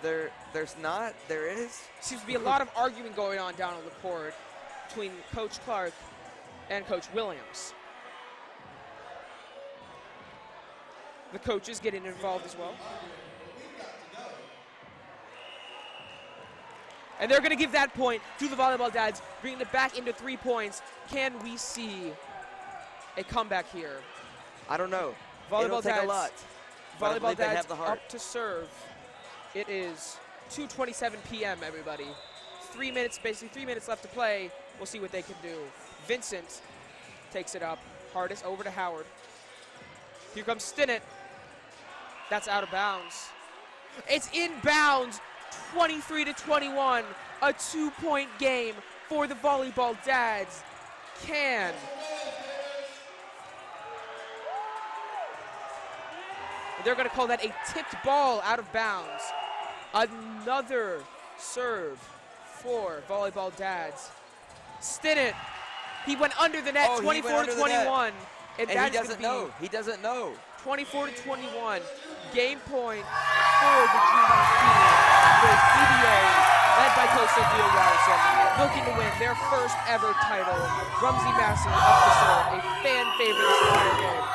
Speaker 1: There's not. There is.
Speaker 2: Seems to be a lot of arguing going on down on the court between Coach Clark and Coach Williams. The coach is getting involved as well. And they're going to give that point to the volleyball dads, bringing it back into 3 points. Can we see a comeback here?
Speaker 1: I don't know.
Speaker 2: Volleyball
Speaker 1: It'll take
Speaker 2: dads,
Speaker 1: a lot.
Speaker 2: Volleyball dads
Speaker 1: have the heart.
Speaker 2: up to serve. It is 2:27 p.m., everybody. 3 minutes, basically 3 minutes left to play. We'll see what they can do. Vincent takes it up. Hardis over to Howard. Here comes Stinnett. That's out of bounds. It's in bounds. 23-21. A 2-point game for the volleyball dads. They're going to call that a tipped ball out of bounds. Another serve for volleyball dads. Stinnett, he went under the net, 24-21.
Speaker 1: And he doesn't know. He doesn't know.
Speaker 2: 24-21. Game point for the junior team. The CBA, led by Coach Sophia Watterson, looking to win their first ever title. Rumsey Massey up to serve, a fan favorite this entire game.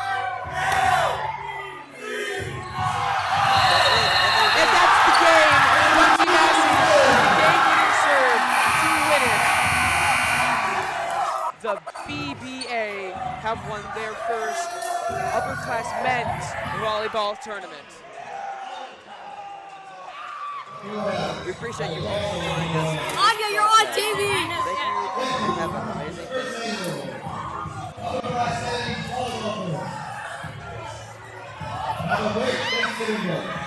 Speaker 2: And that's the game. Rumsey Massey, game-winning serve to win it. The BBA have won their first UpperclassMen's volleyball tournament.
Speaker 1: We appreciate you all for joining us.
Speaker 4: Anya, you're on TV.
Speaker 1: Thank you. Have an amazing day.
Speaker 3: Have a great Thanksgiving.